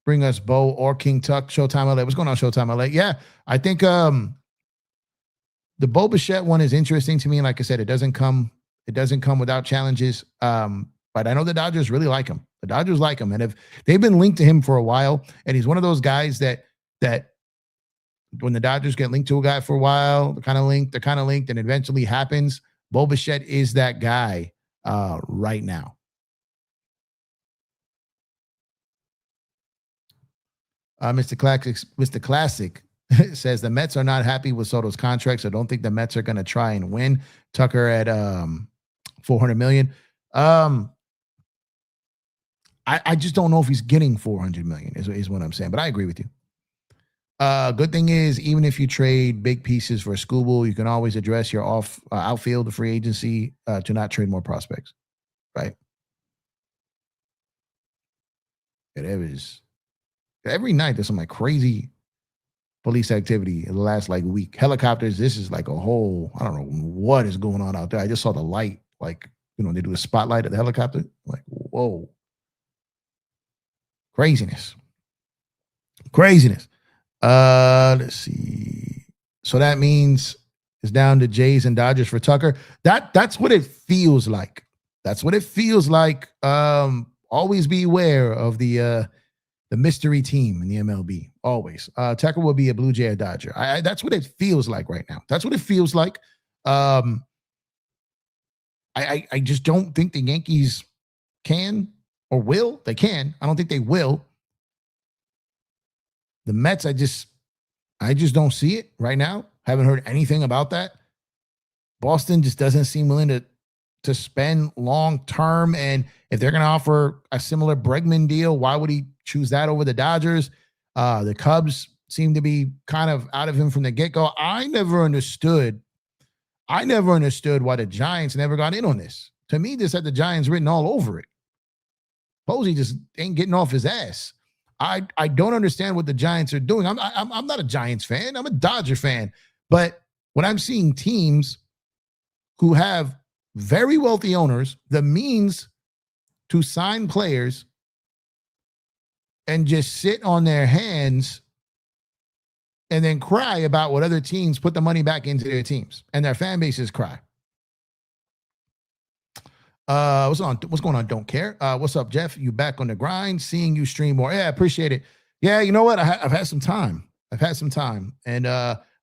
Bring us Bo or King Tuck, Showtime LA. What's going on, Showtime LA? Yeah, I think the Bo Bichette one is interesting to me. Like I said, it doesn't come without challenges. But I know the Dodgers really like him. The Dodgers like him. And if they've been linked to him for a while, and he's one of those guys that when the Dodgers get linked to a guy for a while, they're kind of linked, and eventually happens. Bo Bichette is that guy right now. Mr. Classic says the Mets are not happy with Soto's contract, so don't think the Mets are going to try and win. Tucker at $400 million. I just don't know if he's getting $400 million is what I'm saying, but I agree with you. Good thing is, even if you trade big pieces for Skubal, you can always address your outfield, the free agency, to not trade more prospects, right? It is. Every night there's some crazy police activity in the last week. Helicopters, this is a whole, I don't know what is going on out there. I just saw the light, they do a spotlight at the helicopter. Whoa. Craziness. Let's see. So that means it's down to Jays and Dodgers for Tucker. That's what it feels like. Always be aware of the mystery team in the MLB. Always. Tucker will be a Blue Jay or Dodger. That's what it feels like right now. That's what it feels like. I just don't think the Yankees can or will. They can. I don't think they will. The Mets, I just don't see it right now. Haven't heard anything about that. Boston just doesn't seem willing to spend long term. And if they're going to offer a similar Bregman deal, why would he choose that over the Dodgers? The Cubs seem to be kind of out of him from the get-go. I never understood why the Giants never got in on this. To me, this had the Giants written all over it. Posey just ain't getting off his ass. I don't understand what the Giants are doing. I'm not a Giants fan. I'm a Dodger fan. But when I'm seeing teams who have very wealthy owners, the means to sign players and just sit on their hands and then cry about what other teams put the money back into their teams and their fan bases cry. What's going on? Don't care. What's up, Jeff? You back on the grind? Seeing you stream more. Yeah, I appreciate it. Yeah, you know what? I've had some time. And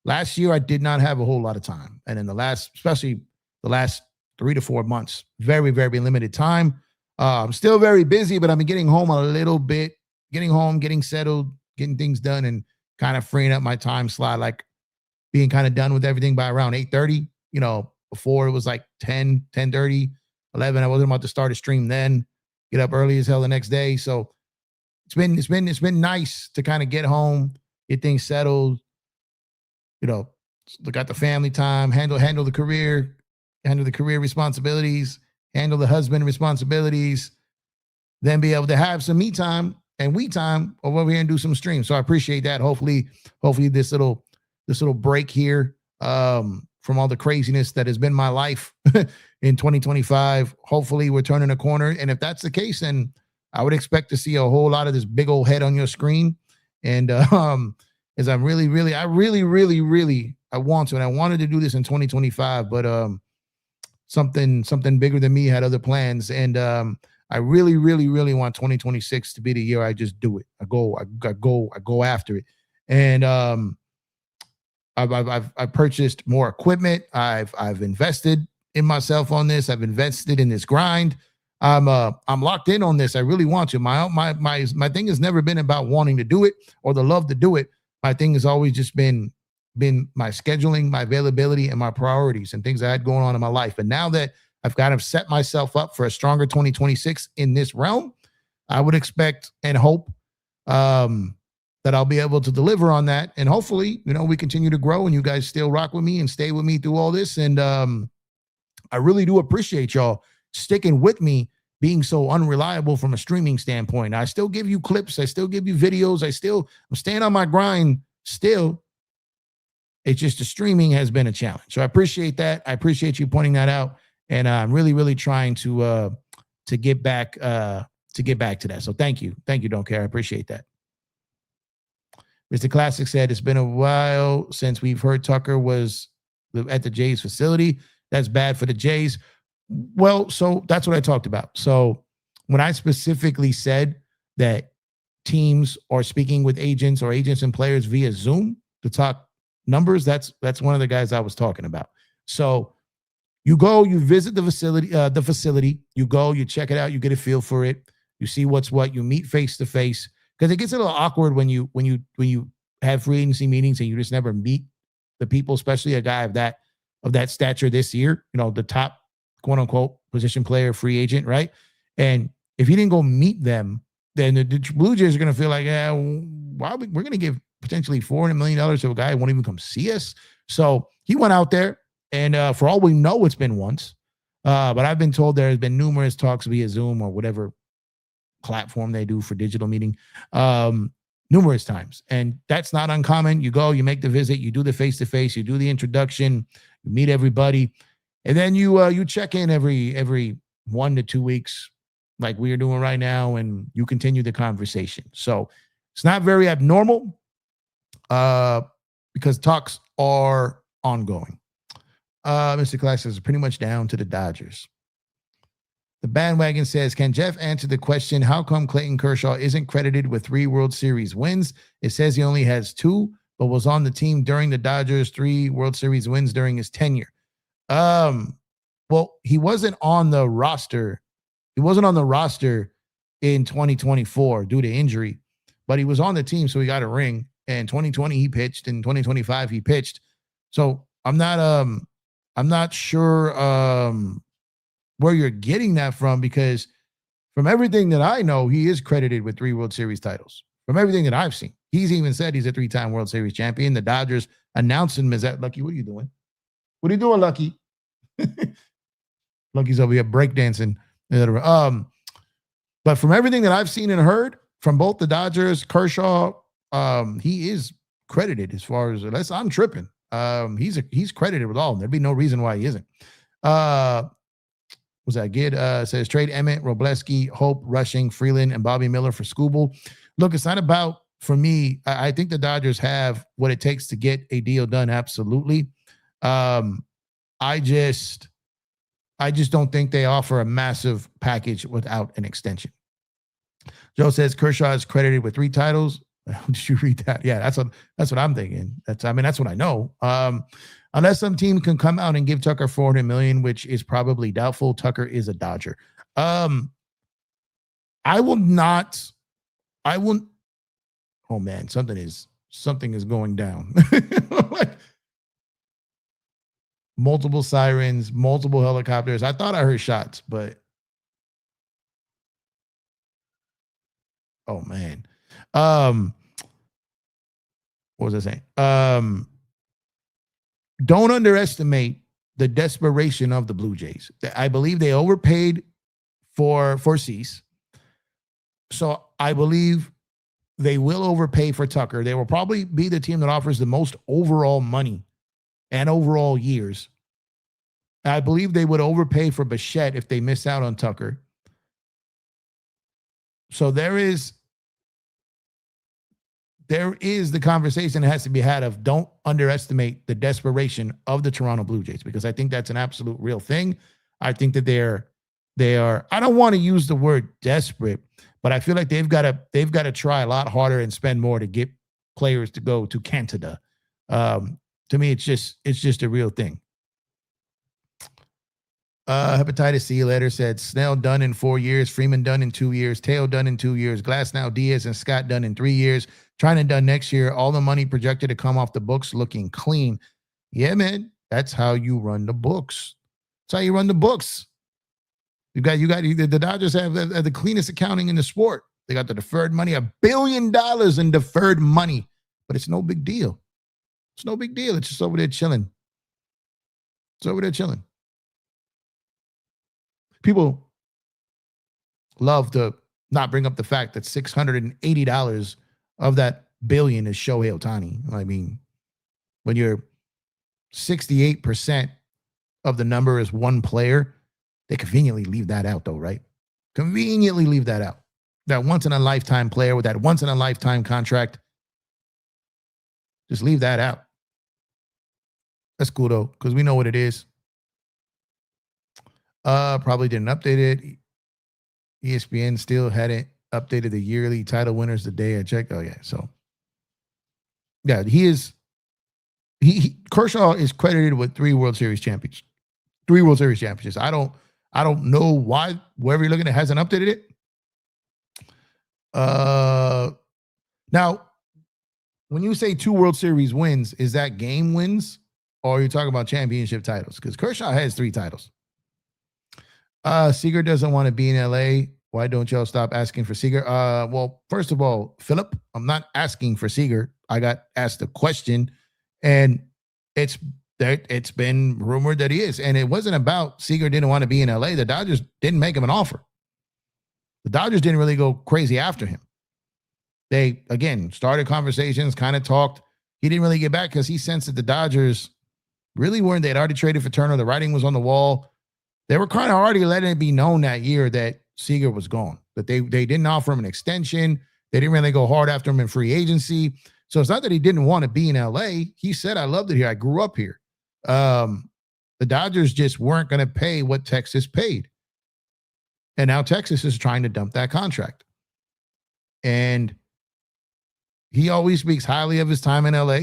last year I did not have a whole lot of time. And in especially the last 3 to 4 months, very, very limited time. I'm still very busy, but I've been getting home a little bit, getting settled, getting things done, and kind of freeing up my time slot, like being kind of done with everything by around 8:30. Before it was like 10, 10:30, 11. I wasn't about to start a stream then, get up early as hell the next day. So it's been nice to kind of get home, get things settled, look at the family time, handle the career responsibilities, handle the husband responsibilities, then be able to have some me time and we time over here and do some streams. So I appreciate that. Hopefully this little break here from all the craziness that has been my life in 2025. Hopefully we're turning a corner. And if that's the case, then I would expect to see a whole lot of this big old head on your screen. And as I want to, and I wanted to do this in 2025, but something bigger than me had other plans. And I really want 2026 to be the year I just do it. I go after it. And I've purchased more equipment. I've invested in myself on this. I've invested in this grind. I'm locked in on this. I really want to. My thing has never been about wanting to do it or the love to do it. My thing has always just been my scheduling, my availability, and my priorities and things I had going on in my life. And now that I've kind of set myself up for a stronger 2026 in this realm, I would expect and hope that I'll be able to deliver on that. And hopefully, we continue to grow and you guys still rock with me and stay with me through all this. And I really do appreciate y'all sticking with me, being so unreliable from a streaming standpoint. I still give you clips. I still give you videos. I'm staying on my grind still. It's just the streaming has been a challenge. So I appreciate that. I appreciate you pointing that out. And I'm really trying to get back to that. So thank you. Don't care. I appreciate that. Mr. Classic said, it's been a while since we've heard Tucker was at the Jays facility. That's bad for the Jays. Well, so that's what I talked about. So when I specifically said that teams are speaking with agents or agents and players via Zoom to talk numbers, that's one of the guys I was talking about. So you go, you visit the facility, you go, you check it out, you get a feel for it, you see what's what, you meet face to face, because it gets a little awkward when you have free agency meetings and you just never meet the people, especially a guy of that stature this year, the top quote unquote position player, free agent, right? And if you didn't go meet them, then the Blue Jays are going to feel like, we're going to give potentially $400 million to a guy who won't even come see us. So he went out there, and for all we know, it's been once. But I've been told there has been numerous talks via Zoom or whatever platform they do for digital meeting, numerous times. And that's not uncommon. You go, you make the visit, you do the face-to-face, you do the introduction, you meet everybody, and then you check in every 1 to 2 weeks, like we are doing right now, and you continue the conversation. So it's not very abnormal because talks are ongoing. Mr. Class is pretty much down to the Dodgers. The bandwagon says, can Jeff answer the question, how come Clayton Kershaw isn't credited with 3 World Series wins? It says he only has 2, but was on the team during the Dodgers' 3 World Series wins during his tenure. Well, he wasn't on the roster. He wasn't on the roster in 2024 due to injury, but he was on the team, so he got a ring. And 2020 he pitched, in 2025 he pitched. So I'm not sure where you're getting that from, because from everything that I know, he is credited with 3 World Series titles. From everything that I've seen, he's even said he's a 3-time World Series champion. The Dodgers announced him as that. Lucky, what are you doing? What are you doing, Lucky? Lucky's over here breakdancing. But from everything that I've seen and heard from both the Dodgers, Kershaw, he is credited as far as, unless I'm tripping. He's credited with all of them. There'd be no reason why he isn't. Was that good? Says trade Emmett, Robleski, Hope, Rushing, Freeland, and Bobby Miller for Skubal. Look, it's not about, for me, I think the Dodgers have what it takes to get a deal done. Absolutely. I just don't think they offer a massive package without an extension. Joe says Kershaw is credited with 3 titles. Did you read that? Yeah, that's what I'm thinking. That's what I know. Unless some team can come out and give Tucker $400 million, which is probably doubtful. Tucker is a Dodger. I won't. Oh man, something is going down. Multiple sirens, multiple helicopters. I thought I heard shots, but oh man. What was I saying? Don't underestimate the desperation of the Blue Jays. I believe they overpaid for Cease. So I believe they will overpay for Tucker. They will probably be the team that offers the most overall money and overall years. I believe they would overpay for Bichette if they miss out on Tucker. So there is the conversation that has to be had of don't underestimate the desperation of the Toronto Blue Jays, because I think that's an absolute real thing. I think that they are, I don't want to use the word desperate, but I feel like they've got to try a lot harder and spend more to get players to go to Canada. To me, it's just a real thing. Hepatitis C letter said Snell done in 4 years, Freeman done in 2 years, Teo done in 2 years, Glasnow, Diaz, and Scott done in 3 years. Trying to done next year. All the money projected to come off the books looking clean. Yeah, man. That's how you run the books. That's how you run the books. You got the Dodgers have the cleanest accounting in the sport. They got the deferred money, $1 billion in deferred money, but it's no big deal. It's no big deal. It's just over there chilling. It's over there chilling. People love to not bring up the fact that $680 of that billion is Shohei Ohtani. I mean, when you're 68% of the number is one player, they conveniently leave that out though, right? Conveniently leave that out. That once-in-a-lifetime player with that once-in-a-lifetime contract, just leave that out. That's cool though, because we know what it is. Probably didn't update it. ESPN still hadn't updated the yearly title winners the day I checked. Oh yeah, so yeah, Kershaw is credited with 3 World Series championships. 3 World Series championships. I don't know why wherever you're looking at hasn't updated it. Now, when you say 2 World Series wins, is that game wins or are you talking about championship titles? Because Kershaw has 3 titles. Seager doesn't want to be in LA. Why don't y'all stop asking for Seager? Well, first of all, Philip, I'm not asking for Seager. I got asked a question, and it's been rumored that he is. And it wasn't about Seager didn't want to be in LA. The Dodgers didn't make him an offer. The Dodgers didn't really go crazy after him. They, again, started conversations, kind of talked. He didn't really get back because he sensed that the Dodgers really weren't. They had already traded for Turner. The writing was on the wall. They were kind of already letting it be known that year that Seager was gone, that they didn't offer him an extension. They didn't really go hard after him in free agency. So it's not that he didn't want to be in LA. He said, I loved it here. I grew up here. The Dodgers just weren't going to pay what Texas paid. And now Texas is trying to dump that contract. And he always speaks highly of his time in LA.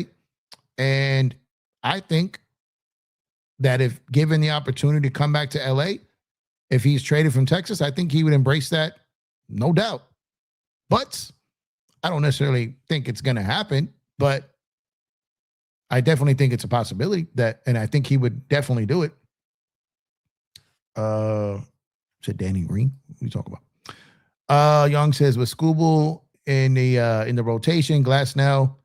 And I think that if given the opportunity to come back to LA, if he's traded from Texas, I think he would embrace that, no doubt. But I don't necessarily think it's going to happen, but I definitely think it's a possibility and I think he would definitely do it. Is it Danny Green? What are you talking about? Young says with Skubal in the rotation, Glasnow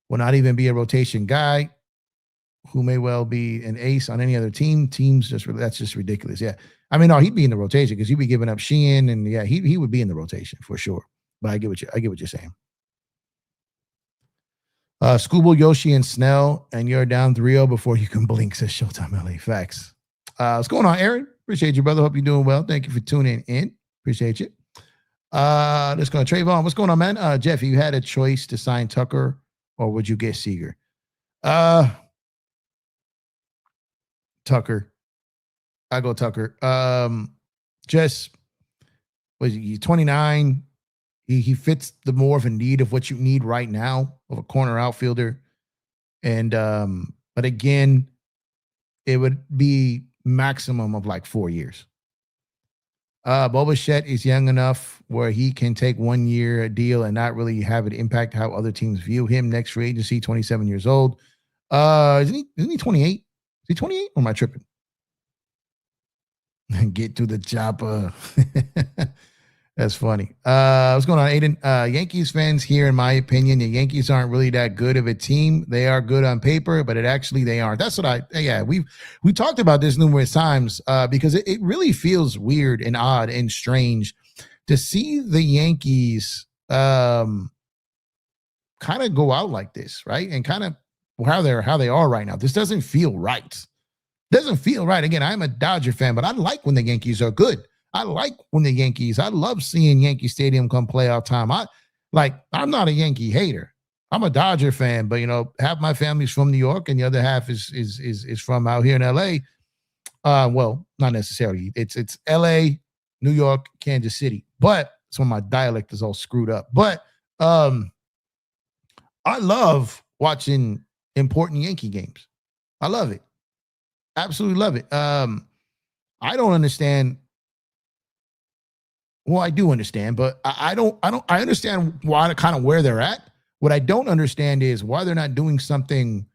will not even be a rotation guy who may well be an ace on any other team. That's just ridiculous. Yeah. I mean, no, he'd be in the rotation because he'd be giving up Sheehan, and yeah, he would be in the rotation for sure. But I get what you're saying. Skubal, Yoshi, and Snell, and you're down 3-0 before you can blink, says Showtime LA. Facts. What's going on, Aaron? Appreciate you, brother. Hope you're doing well. Thank you for tuning in. Appreciate you. Let's go to Trayvon. What's going on, man? Jeff, you had a choice to sign Tucker, or would you get Seager? Tucker. I go Tucker. Just was he 29? He fits the more of a need of what you need right now of a corner outfielder. And but again, it would be maximum of like 4 years. Bichette is young enough where he can take 1 year deal and not really have it impact how other teams view him. Next free agency, 27 years old. Isn't he 28? Is he 28 or am I tripping? Get to the chopper. That's funny. What's going on, Aiden? Yankees fans here, in my opinion, the Yankees aren't really that good of a team. They are good on paper, but they aren't. That's what we talked about this numerous times because it really feels weird and odd and strange to see the Yankees kind of go out like this, right? And kind of how they are right now. This doesn't feel right. Doesn't feel right. Again, I'm a Dodger fan, but I like when the Yankees are good. I love seeing Yankee Stadium come playoff time. I'm not a Yankee hater. I'm a Dodger fan, but half my family's from New York and the other half is from out here in LA. Well, not necessarily. It's LA, New York, Kansas City. But some of my dialect is all screwed up. But I love watching important Yankee games. I love it. Absolutely love it. I don't understand. Well, I do understand, but I understand why kind of where they're at. What I don't understand is why they're not doing something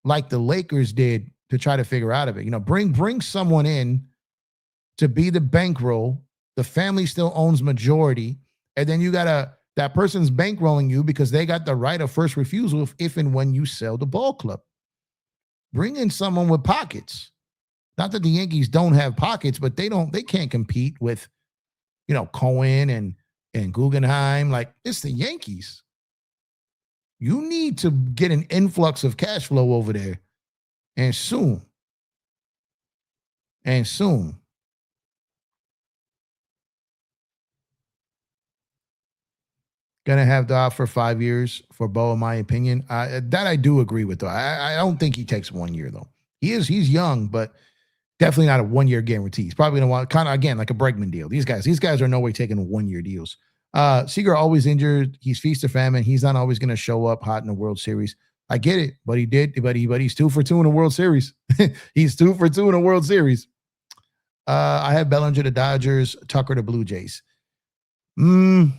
like the Lakers did to try to figure out of it. Bring someone in to be the bankroll. The family still owns majority, and then you got that person's bankrolling you because they got the right of first refusal if and when you sell the ball club. Bring in someone with pockets. Not that the Yankees don't have pockets, but they can't compete with Cohen and Guggenheim. Like, it's the Yankees. You need to get an influx of cash flow over there. And soon. Gonna have to offer 5 years for Bo, in my opinion. That I do agree with, though. I don't think he takes 1 year, though. He's young, but definitely not a 1 year guarantee. He's probably going to want kind of, again, like a Bregman deal. These guys are no way taking 1 year deals. Seager always injured. He's feast or famine. He's not always going to show up hot in the World Series. I get it, but he did. But he's 2 for 2 in the World Series. He's 2 for 2 in the World Series. I have Bellinger to Dodgers, Tucker to Blue Jays. The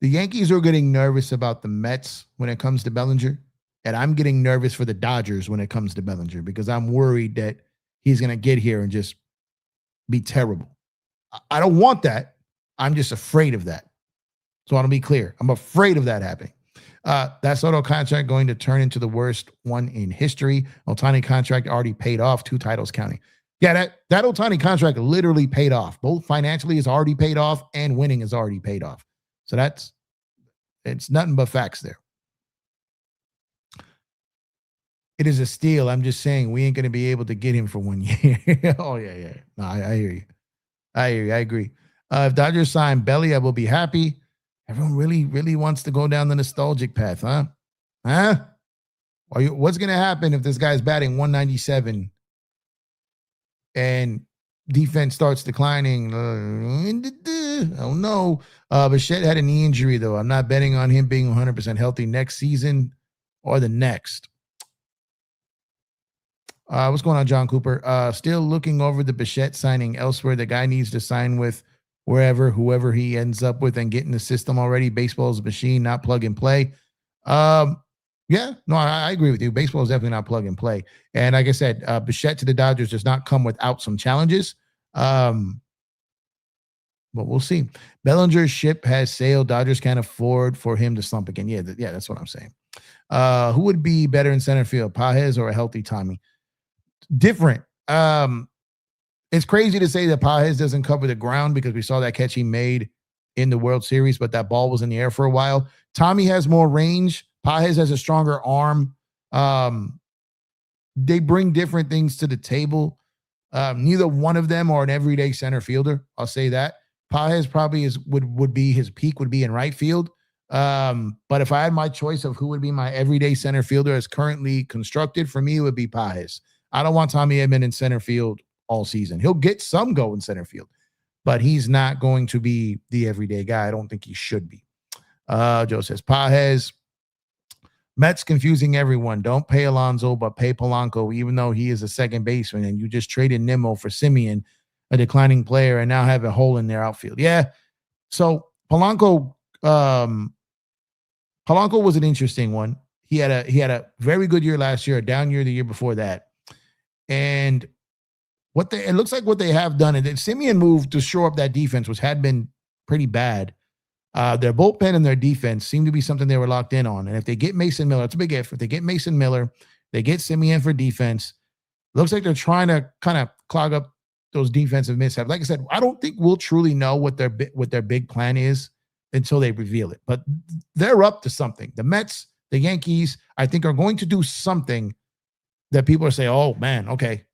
Yankees are getting nervous about the Mets when it comes to Bellinger. And I'm getting nervous for the Dodgers when it comes to Bellinger because I'm worried that he's going to get here and just be terrible. I don't want that. I'm just afraid of that. So I want to be clear. I'm afraid of that happening. That Soto contract going to turn into the worst one in history. Ohtani contract already paid off, 2 titles counting. Yeah, that Ohtani contract literally paid off. Both financially is already paid off and winning is already paid off. So it's nothing but facts there. It is a steal. I'm just saying we ain't going to be able to get him for 1 year. Oh, yeah. No, I hear you. I agree. If Dodgers sign Belly, I will be happy. Everyone really, really wants to go down the nostalgic path, huh? What's going to happen if this guy's batting 197 and defense starts declining? Oh, no. Bichette had a knee injury, though. I'm not betting on him being 100% healthy next season. or the next. What's going on, John Cooper? Still looking over the Bichette signing elsewhere. The guy needs to sign with whoever he ends up with and get in the system already. Baseball's a machine, not plug and play. Yeah, no, I agree with you. Baseball is definitely not plug and play. And like I said, Bichette to the Dodgers does not come without some challenges. But we'll see. Bellinger's ship has sailed. Dodgers can't afford for him to slump again. Yeah, that's what I'm saying. Who would be better in center field, Pages or a healthy Tommy? Different. It's crazy to say that Pages doesn't cover the ground because we saw that catch he made in the World Series, but that ball was in the air for a while. Tommy has more range. Pages has a stronger arm. They bring different things to the table. Neither one of them are an everyday center fielder. I'll say that. Pages probably would be his peak would be in right field. But if I had my choice of who would be my everyday center fielder as currently constructed, for me, it would be Pages. I don't want Tommy Edman in center field all season. He'll get some go in center field, but he's not going to be the everyday guy. I don't think he should be. Joe says, Pages. Mets confusing everyone. Don't pay Alonso, but pay Polanco, even though he is a second baseman, and you just traded Nimmo for Simeon, a declining player, and now have a hole in their outfield. Yeah. So Polanco was an interesting one. He had a very good year last year, a down year the year before that. And it looks like what they have done, and Simeon moved to shore up that defense, which had been pretty bad. Their bullpen and their defense seem to be something they were locked in on. And if they get Mason Miller, it's a big if. If they get Mason Miller, they get Simeon for defense. Looks like they're trying to kind of clog up those defensive mishaps. Like I said, I don't think we'll truly know what their big plan is until they reveal it. But they're up to something. The Mets, the Yankees, I think are going to do something that people are saying, oh, man, okay.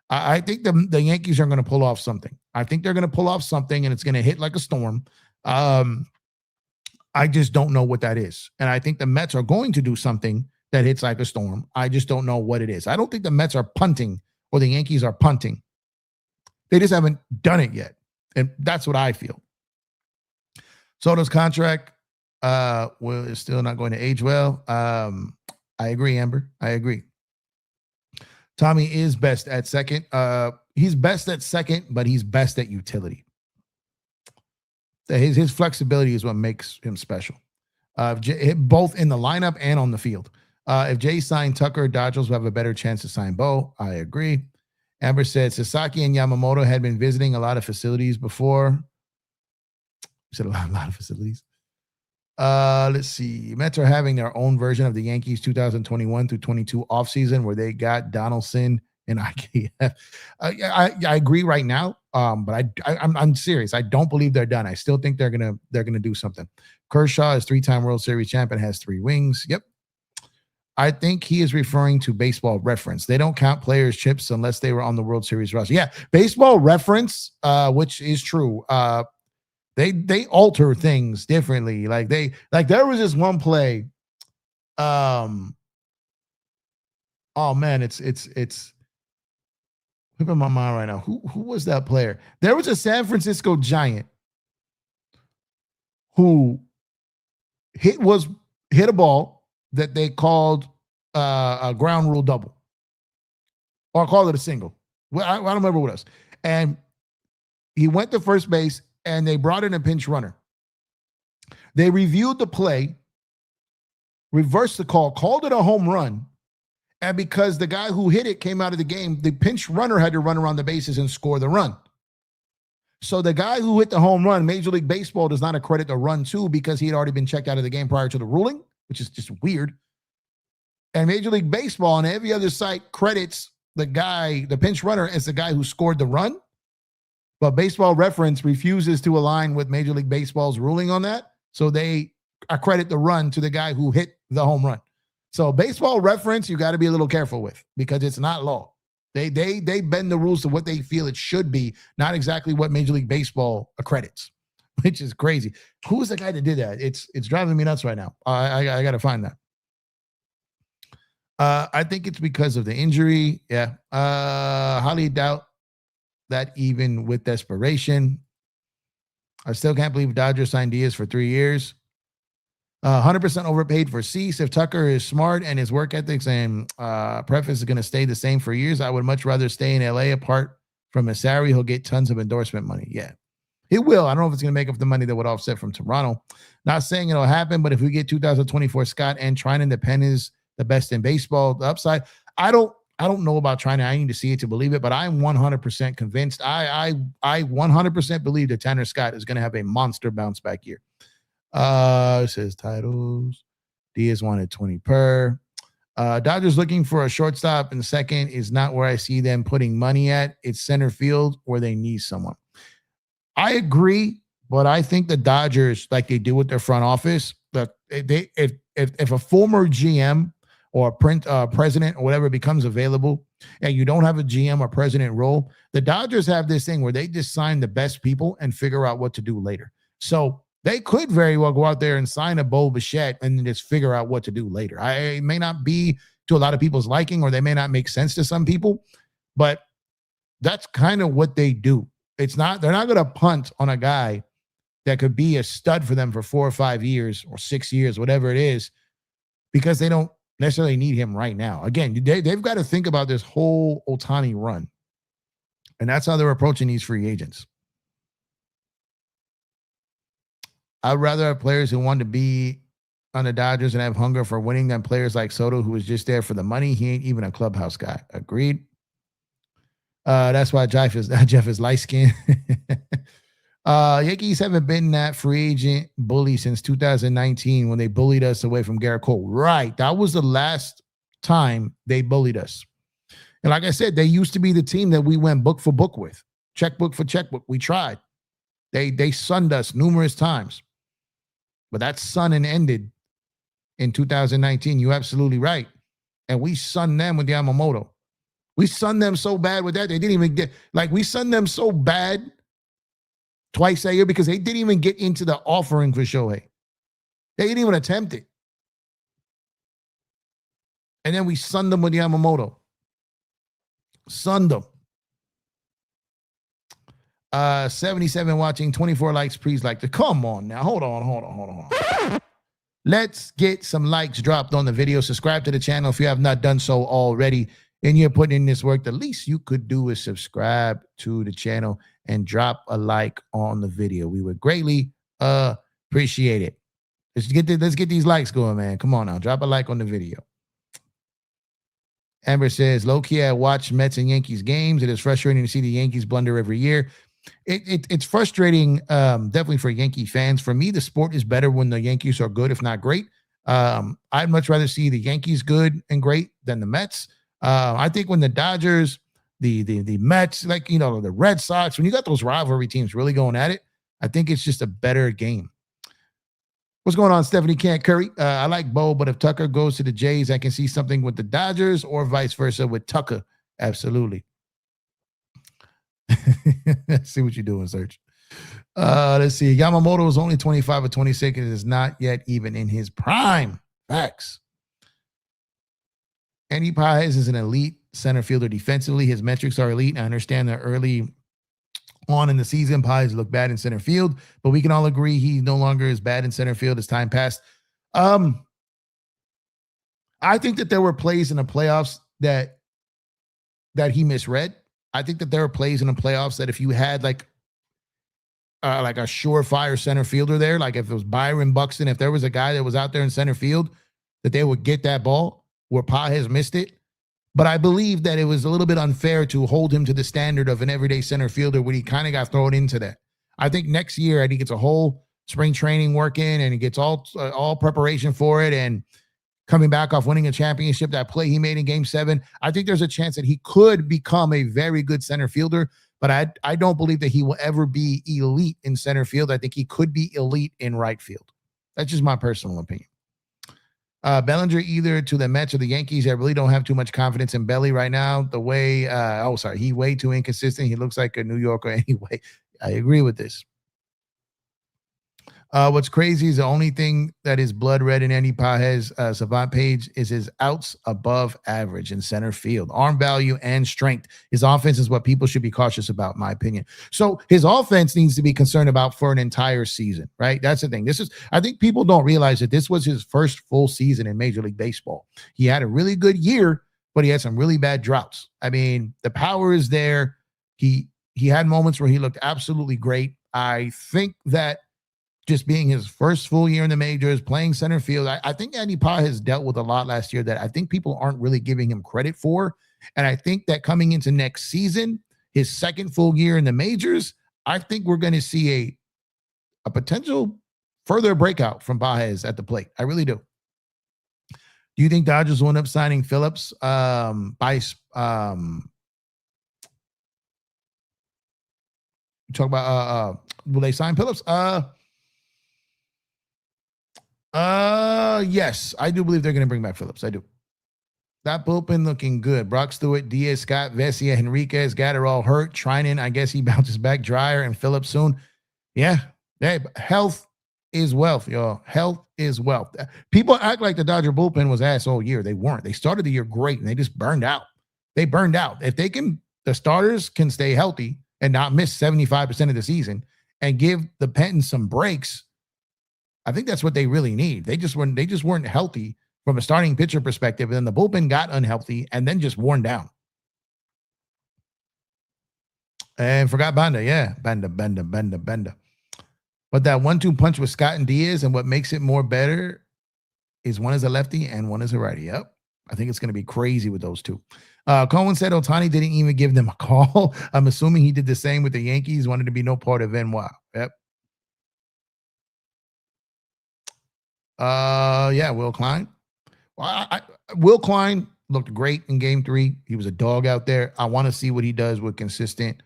I think the Yankees are going to pull off something. I think they're going to pull off something, and it's going to hit like a storm. I just don't know what that is. And I think the Mets are going to do something that hits like a storm. I just don't know what it is. I don't think the Mets are punting or the Yankees are punting. They just haven't done it yet. And that's what I feel. Soto's contract is still not going to age well. I agree, Amber. I agree. Tommy is best at second. He's best at second, but he's best at utility. His flexibility is what makes him special. Both in the lineup and on the field. If Jay signed Tucker, Dodgers will have a better chance to sign Bo. I agree. Amber said Sasaki and Yamamoto had been visiting a lot of facilities before. You said a lot of facilities. Let's see. Mets are having their own version of the Yankees 2021 through 22 offseason where they got Donaldson and IKF. I agree right now, but I'm serious. I don't believe they're done. I still think they're gonna do something. Kershaw is 3-time World Series champion, has 3 wings. Yep. I think he is referring to Baseball Reference. They don't count players' chips unless they were on the World Series roster. Yeah, Baseball Reference, which is true. They alter things differently. Like there was this one play. Oh man, it's in my mind right now. Who was that player? There was a San Francisco Giant who hit a ball that they called a ground rule double, or called it a single. Well, I don't remember what it was. And he went to first base, and they brought in a pinch runner. They reviewed the play, reversed the call, called it a home run. And because the guy who hit it came out of the game, the pinch runner had to run around the bases and score the run. So the guy who hit the home run, Major League Baseball does not accredit the run to because he had already been checked out of the game prior to the ruling, which is just weird. And Major League Baseball and every other site credits the pinch runner, as the guy who scored the run. But Baseball Reference refuses to align with Major League Baseball's ruling on that. So they accredit the run to the guy who hit the home run. So Baseball Reference, you got to be a little careful with because it's not law. They bend the rules to what they feel it should be, not exactly what Major League Baseball accredits, which is crazy. Who was the guy that did that? It's driving me nuts right now. I got to find that. I think it's because of the injury. Yeah. Highly doubt that even with desperation. I still can't believe Dodgers signed Díaz for 3 years. 100% overpaid for Cease. If Tucker is smart and his work ethics and preface is going to stay the same for years, I would much rather stay in LA apart from his salary. He'll get tons of endorsement money. Yeah, he will. I don't know if it's going to make up the money that would offset from Toronto. Not saying it'll happen, but if we get 2024 Scott and Trinan, the pen is the best in baseball. The upside, I don't know about Trinan. I need to see it to believe it, but I'm 100% convinced. I 100% believe that Tanner Scott is going to have a monster bounce back year. It says titles. Diaz wanted 20 per. Dodgers looking for a shortstop in second is not where I see them putting money at. It's center field where they need someone. I agree, but I think the Dodgers, like they do with their front office, that if a former GM or president or whatever becomes available and you don't have a GM or president role, the Dodgers have this thing where they just sign the best people and figure out what to do later. So they could very well go out there and sign a Bo Bichette and then just figure out what to do later. It may not be to a lot of people's liking, or they may not make sense to some people, but that's kind of what they do. They're not going to punt on a guy that could be a stud for them for 4 or 5 years or 6 years, whatever it is, because they don't necessarily need him right now. Again, they've got to think about this whole Ohtani run. And that's how they're approaching these free agents. I'd rather have players who want to be on the Dodgers and have hunger for winning than players like Soto, who is just there for the money. He ain't even a clubhouse guy. Agreed. That's why Jeff is light-skinned. Yankees haven't been that free agent bully since 2019 when they bullied us away from Garrett Cole. Right. That was the last time they bullied us. And like I said, they used to be the team that we went book for book with. Checkbook for checkbook. We tried. They sunned us numerous times. But that sunning ended in 2019. You're absolutely right. And we sunned them with Yamamoto. We sunned them so bad with that, they didn't even get, like, we sunned them so bad twice that year because they didn't even get into the offering for Shohei. They didn't even attempt it. And then we sunned them with Yamamoto. Sunned them. 77 watching, 24 likes, please like the. Come on now. Hold on. Let's get some likes dropped on the video. Subscribe to the channel if you have not done so already. And you're putting in this work. The least you could do is subscribe to the channel and drop a like on the video. We would greatly appreciate it. Let's get these likes going, man. Come on now. Drop a like on the video. Amber says, low-key, I watch Mets and Yankees games. It is frustrating to see the Yankees blunder every year. It's frustrating, definitely for Yankee fans. For me, the sport is better when the Yankees are good, if not great. I'd much rather see the Yankees good and great than the Mets. I think when the Dodgers, the Mets, like, the Red Sox, when you got those rivalry teams really going at it, I think it's just a better game. What's going on, Stephanie Can't Curry? I like Bo, but if Tucker goes to the Jays, I can see something with the Dodgers or vice versa with Tucker. Absolutely. Let's see what you're doing, Serge. Let's see. Yamamoto is only 25 or 26 and is not yet even in his prime. Facts. Andy Paez is an elite center fielder defensively. His metrics are elite. I understand that early on in the season, Paez looked bad in center field, but we can all agree he no longer is bad in center field as time passed. I think that there were plays in the playoffs that he misread. I think that there are plays in the playoffs that if you had like a surefire center fielder there, like if it was Byron Buxton, if there was a guy that was out there in center field, that they would get that ball where Paez missed it. But I believe that it was a little bit unfair to hold him to the standard of an everyday center fielder when he kind of got thrown into that. I think next year, he gets a whole spring training work in and he gets all preparation for it, and coming back off winning a championship, that play he made in Game 7, I think there's a chance that he could become a very good center fielder, but I don't believe that he will ever be elite in center field. I think he could be elite in right field. That's just my personal opinion. Bellinger either to the Mets or the Yankees. I really don't have too much confidence in Belly right now. The way, he way too inconsistent. He looks like a New Yorker anyway. I agree with this. What's crazy is the only thing that is blood red in Andy Pajes' savant page is his outs above average in center field, arm value and strength. His offense is what people should be cautious about, in my opinion. So his offense needs to be concerned about for an entire season, right? That's the thing. I think people don't realize that this was his first full season in Major League Baseball. He had a really good year, but he had some really bad droughts. I mean, the power is there. He had moments where he looked absolutely great. I think that just being his first full year in the majors, playing center field, I think Andy Pajes has dealt with a lot last year that I think people aren't really giving him credit for. And I think that coming into next season, his second full year in the majors, I think we're going to see a potential further breakout from Pajes at the plate. I really do. Do you think Dodgers will end up signing Phillips by talk about will they sign Phillips? Yes, I do believe they're going to bring back Phillips. I do. That bullpen looking good. Brock Stewart, Diaz, Scott, Vesia, Henriquez, got it all hurt. Trinan, I guess he bounces back. Dryer and Phillips soon. Yeah. Hey, health is wealth, y'all. Health is wealth. People act like the Dodger bullpen was ass all year. They weren't. They started the year great and they just burned out. They burned out. If the starters can stay healthy and not miss 75% of the season and give the Pentons some breaks, I think that's what they really need. They just weren't healthy from a starting pitcher perspective. And then the bullpen got unhealthy and then just worn down. And forgot Banda. Yeah. Banda. But that 1-2 punch with Scott and Diaz, and what makes it more better is one is a lefty and one is a righty. Yep. I think it's going to be crazy with those two. Cohen said Ohtani didn't even give them a call. I'm assuming he did the same with the Yankees, wanted to be no part of NY. Yep. Yeah, Will Klein. Well, Will Klein looked great in game 3. He was a dog out there. I want to see what he does with consistent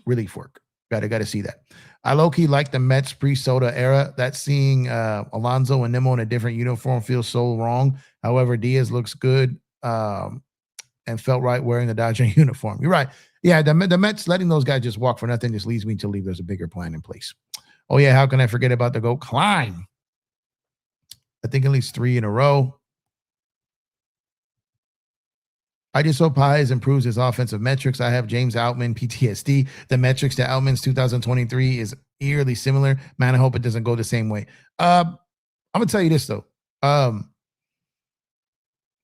relief work. Got to see that. I low-key like the Mets pre-Soda era. That seeing Alonso and Nimmo in a different uniform feels so wrong. However, Diaz looks good and felt right wearing the Dodger uniform. You're right. Yeah, the Mets letting those guys just walk for nothing just leads me to believe there's a bigger plan in place. Oh, yeah, how can I forget about the GOAT Klein? I think at least 3 in a row. I just hope Pajes improves his offensive metrics. I have James Outman PTSD. The metrics to Outman's 2023 is eerily similar. Man, I hope it doesn't go the same way. I'm gonna tell you this though.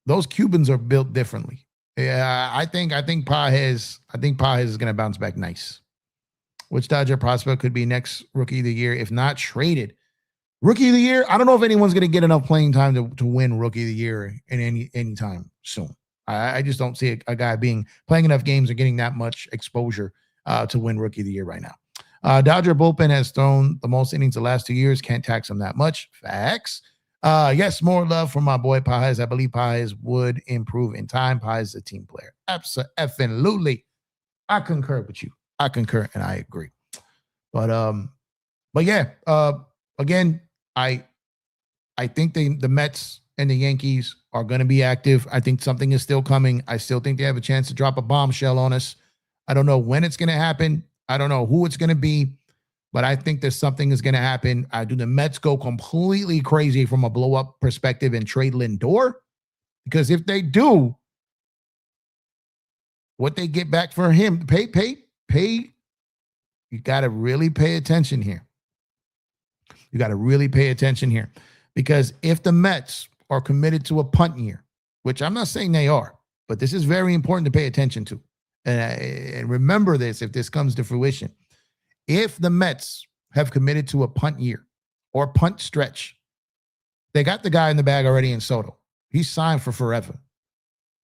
Those Cubans are built differently. Yeah, I think Pajes is gonna bounce back nice. Which Dodger prospect could be next rookie of the year if not traded? Rookie of the year, I don't know if anyone's going to get enough playing time to win rookie of the year in any time soon. I just don't see a guy playing enough games or getting that much exposure to win rookie of the year right now. Dodger bullpen has thrown the most innings the last 2 years. Can't tax him that much. Facts. Yes, more love from my boy Pajes. I believe Pajes would improve in time. Pajes is a team player. Absolutely. I concur with you. I concur and I agree. But yeah, again, I think the Mets and the Yankees are going to be active. I think something is still coming. I still think they have a chance to drop a bombshell on us. I don't know when it's going to happen. I don't know who it's going to be, but I think there's something is going to happen. Do the Mets go completely crazy from a blow-up perspective and trade Lindor? Because if they do, what they get back for him, pay. You got to really pay attention here. You got to really pay attention here, because if the Mets are committed to a punt year, which I'm not saying they are, but this is very important to pay attention to. And remember this, if this comes to fruition, if the Mets have committed to a punt year or punt stretch, they got the guy in the bag already in Soto. He's signed for forever.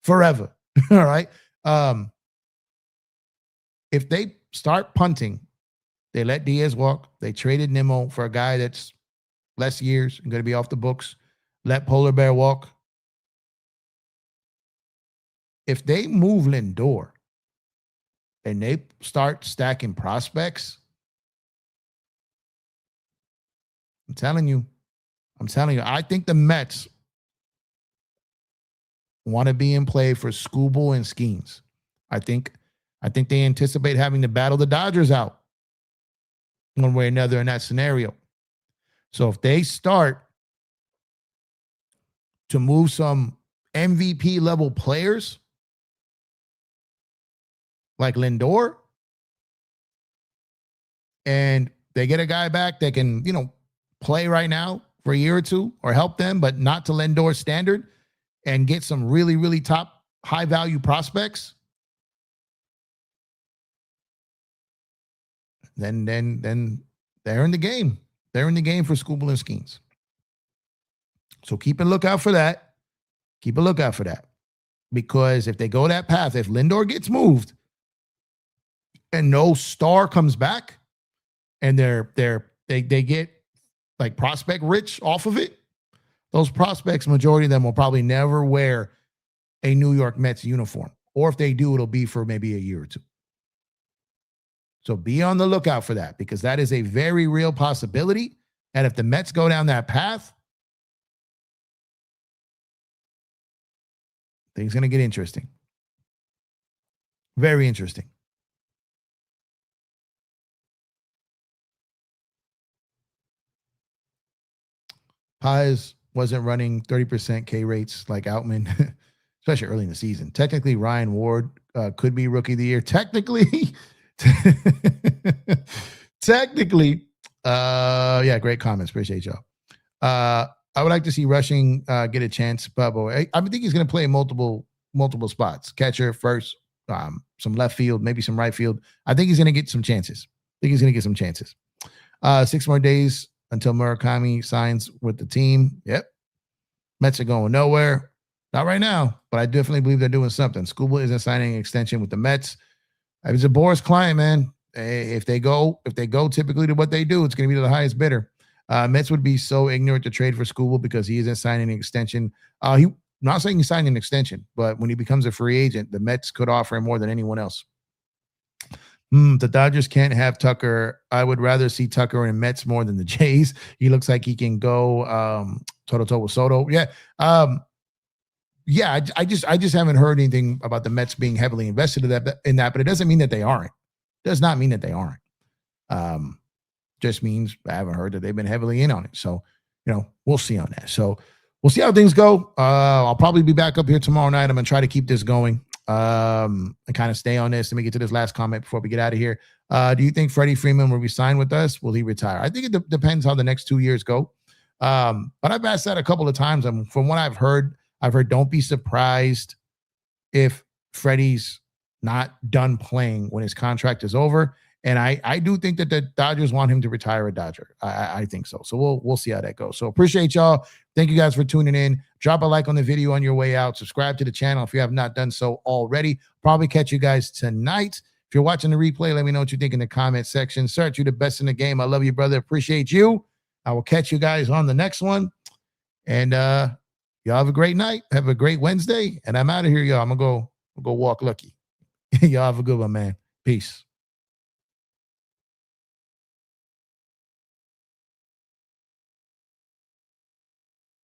All right. If they start punting, they let Diaz walk. They traded Nimmo for a guy that's less years and going to be off the books. Let Polar Bear walk. If they move Lindor and they start stacking prospects, I'm telling you, I think the Mets want to be in play for Skubal and Skeens. I think they anticipate having to battle the Dodgers out one way or another in that scenario. So if they start to move some MVP level players like Lindor, and they get a guy back that can, play right now for a year or two or help them, but not to Lindor's standard, and get some really, really top high value prospects, then they're in the game. They're in the game for Skubal and Skeens. So keep a lookout for that. Keep a lookout for that. Because if they go that path, if Lindor gets moved and no star comes back and they get like prospect rich off of it, those prospects, majority of them will probably never wear a New York Mets uniform. Or if they do, it'll be for maybe a year or two. So be on the lookout for that, because that is a very real possibility. And if the Mets go down that path, things are going to get interesting. Very interesting. Paz wasn't running 30% K rates like Outman, especially early in the season. Technically, Ryan Ward could be Rookie of the Year. Technically, yeah, great comments. Appreciate y'all. I would like to see Rushing get a chance, Bubbo. I think he's going to play multiple spots. Catcher first, some left field, maybe some right field. I think he's going to get some chances. 6 more days until Murakami signs with the team. Yep. Mets are going nowhere. Not right now, but I definitely believe they're doing something. Skubal isn't signing an extension with the Mets. He's a Boris client, man. If they go typically to what they do, it's going to be to the highest bidder. Mets would be so ignorant to trade for Skubal because he isn't signing an extension. Not saying he's signing an extension, but when he becomes a free agent, the Mets could offer him more than anyone else. The Dodgers can't have Tucker. I would rather see Tucker in Mets more than the Jays. He looks like he can go toe-to-toe with Soto. Yeah. I just haven't heard anything about the Mets being heavily invested in that, but it doesn't mean that they aren't. Does not mean that they aren't. Just means I haven't heard that they've been heavily in on it. So, we'll see on that. So we'll see how things go. I'll probably be back up here tomorrow night. I'm going to try to keep this going and kind of stay on this. Let me get to this last comment before we get out of here. Do you think Freddie Freeman will resign with us? Will he retire? I think it depends how the next 2 years go. But I've asked that a couple of times. From what I've heard don't be surprised if Freddie's not done playing when his contract is over. And I do think that the Dodgers want him to retire a Dodger. I think so. So we'll see how that goes. So appreciate y'all. Thank you guys for tuning in. Drop a like on the video on your way out. Subscribe to the channel if you have not done so already. Probably catch you guys tonight. If you're watching the replay, let me know what you think in the comment section. Search you the best in the game. I love you, brother. Appreciate you. I will catch you guys on the next one. And y'all have a great night. Have a great Wednesday. And I'm out of here, y'all. I'm going to go walk Lucky. Y'all have a good one, man. Peace.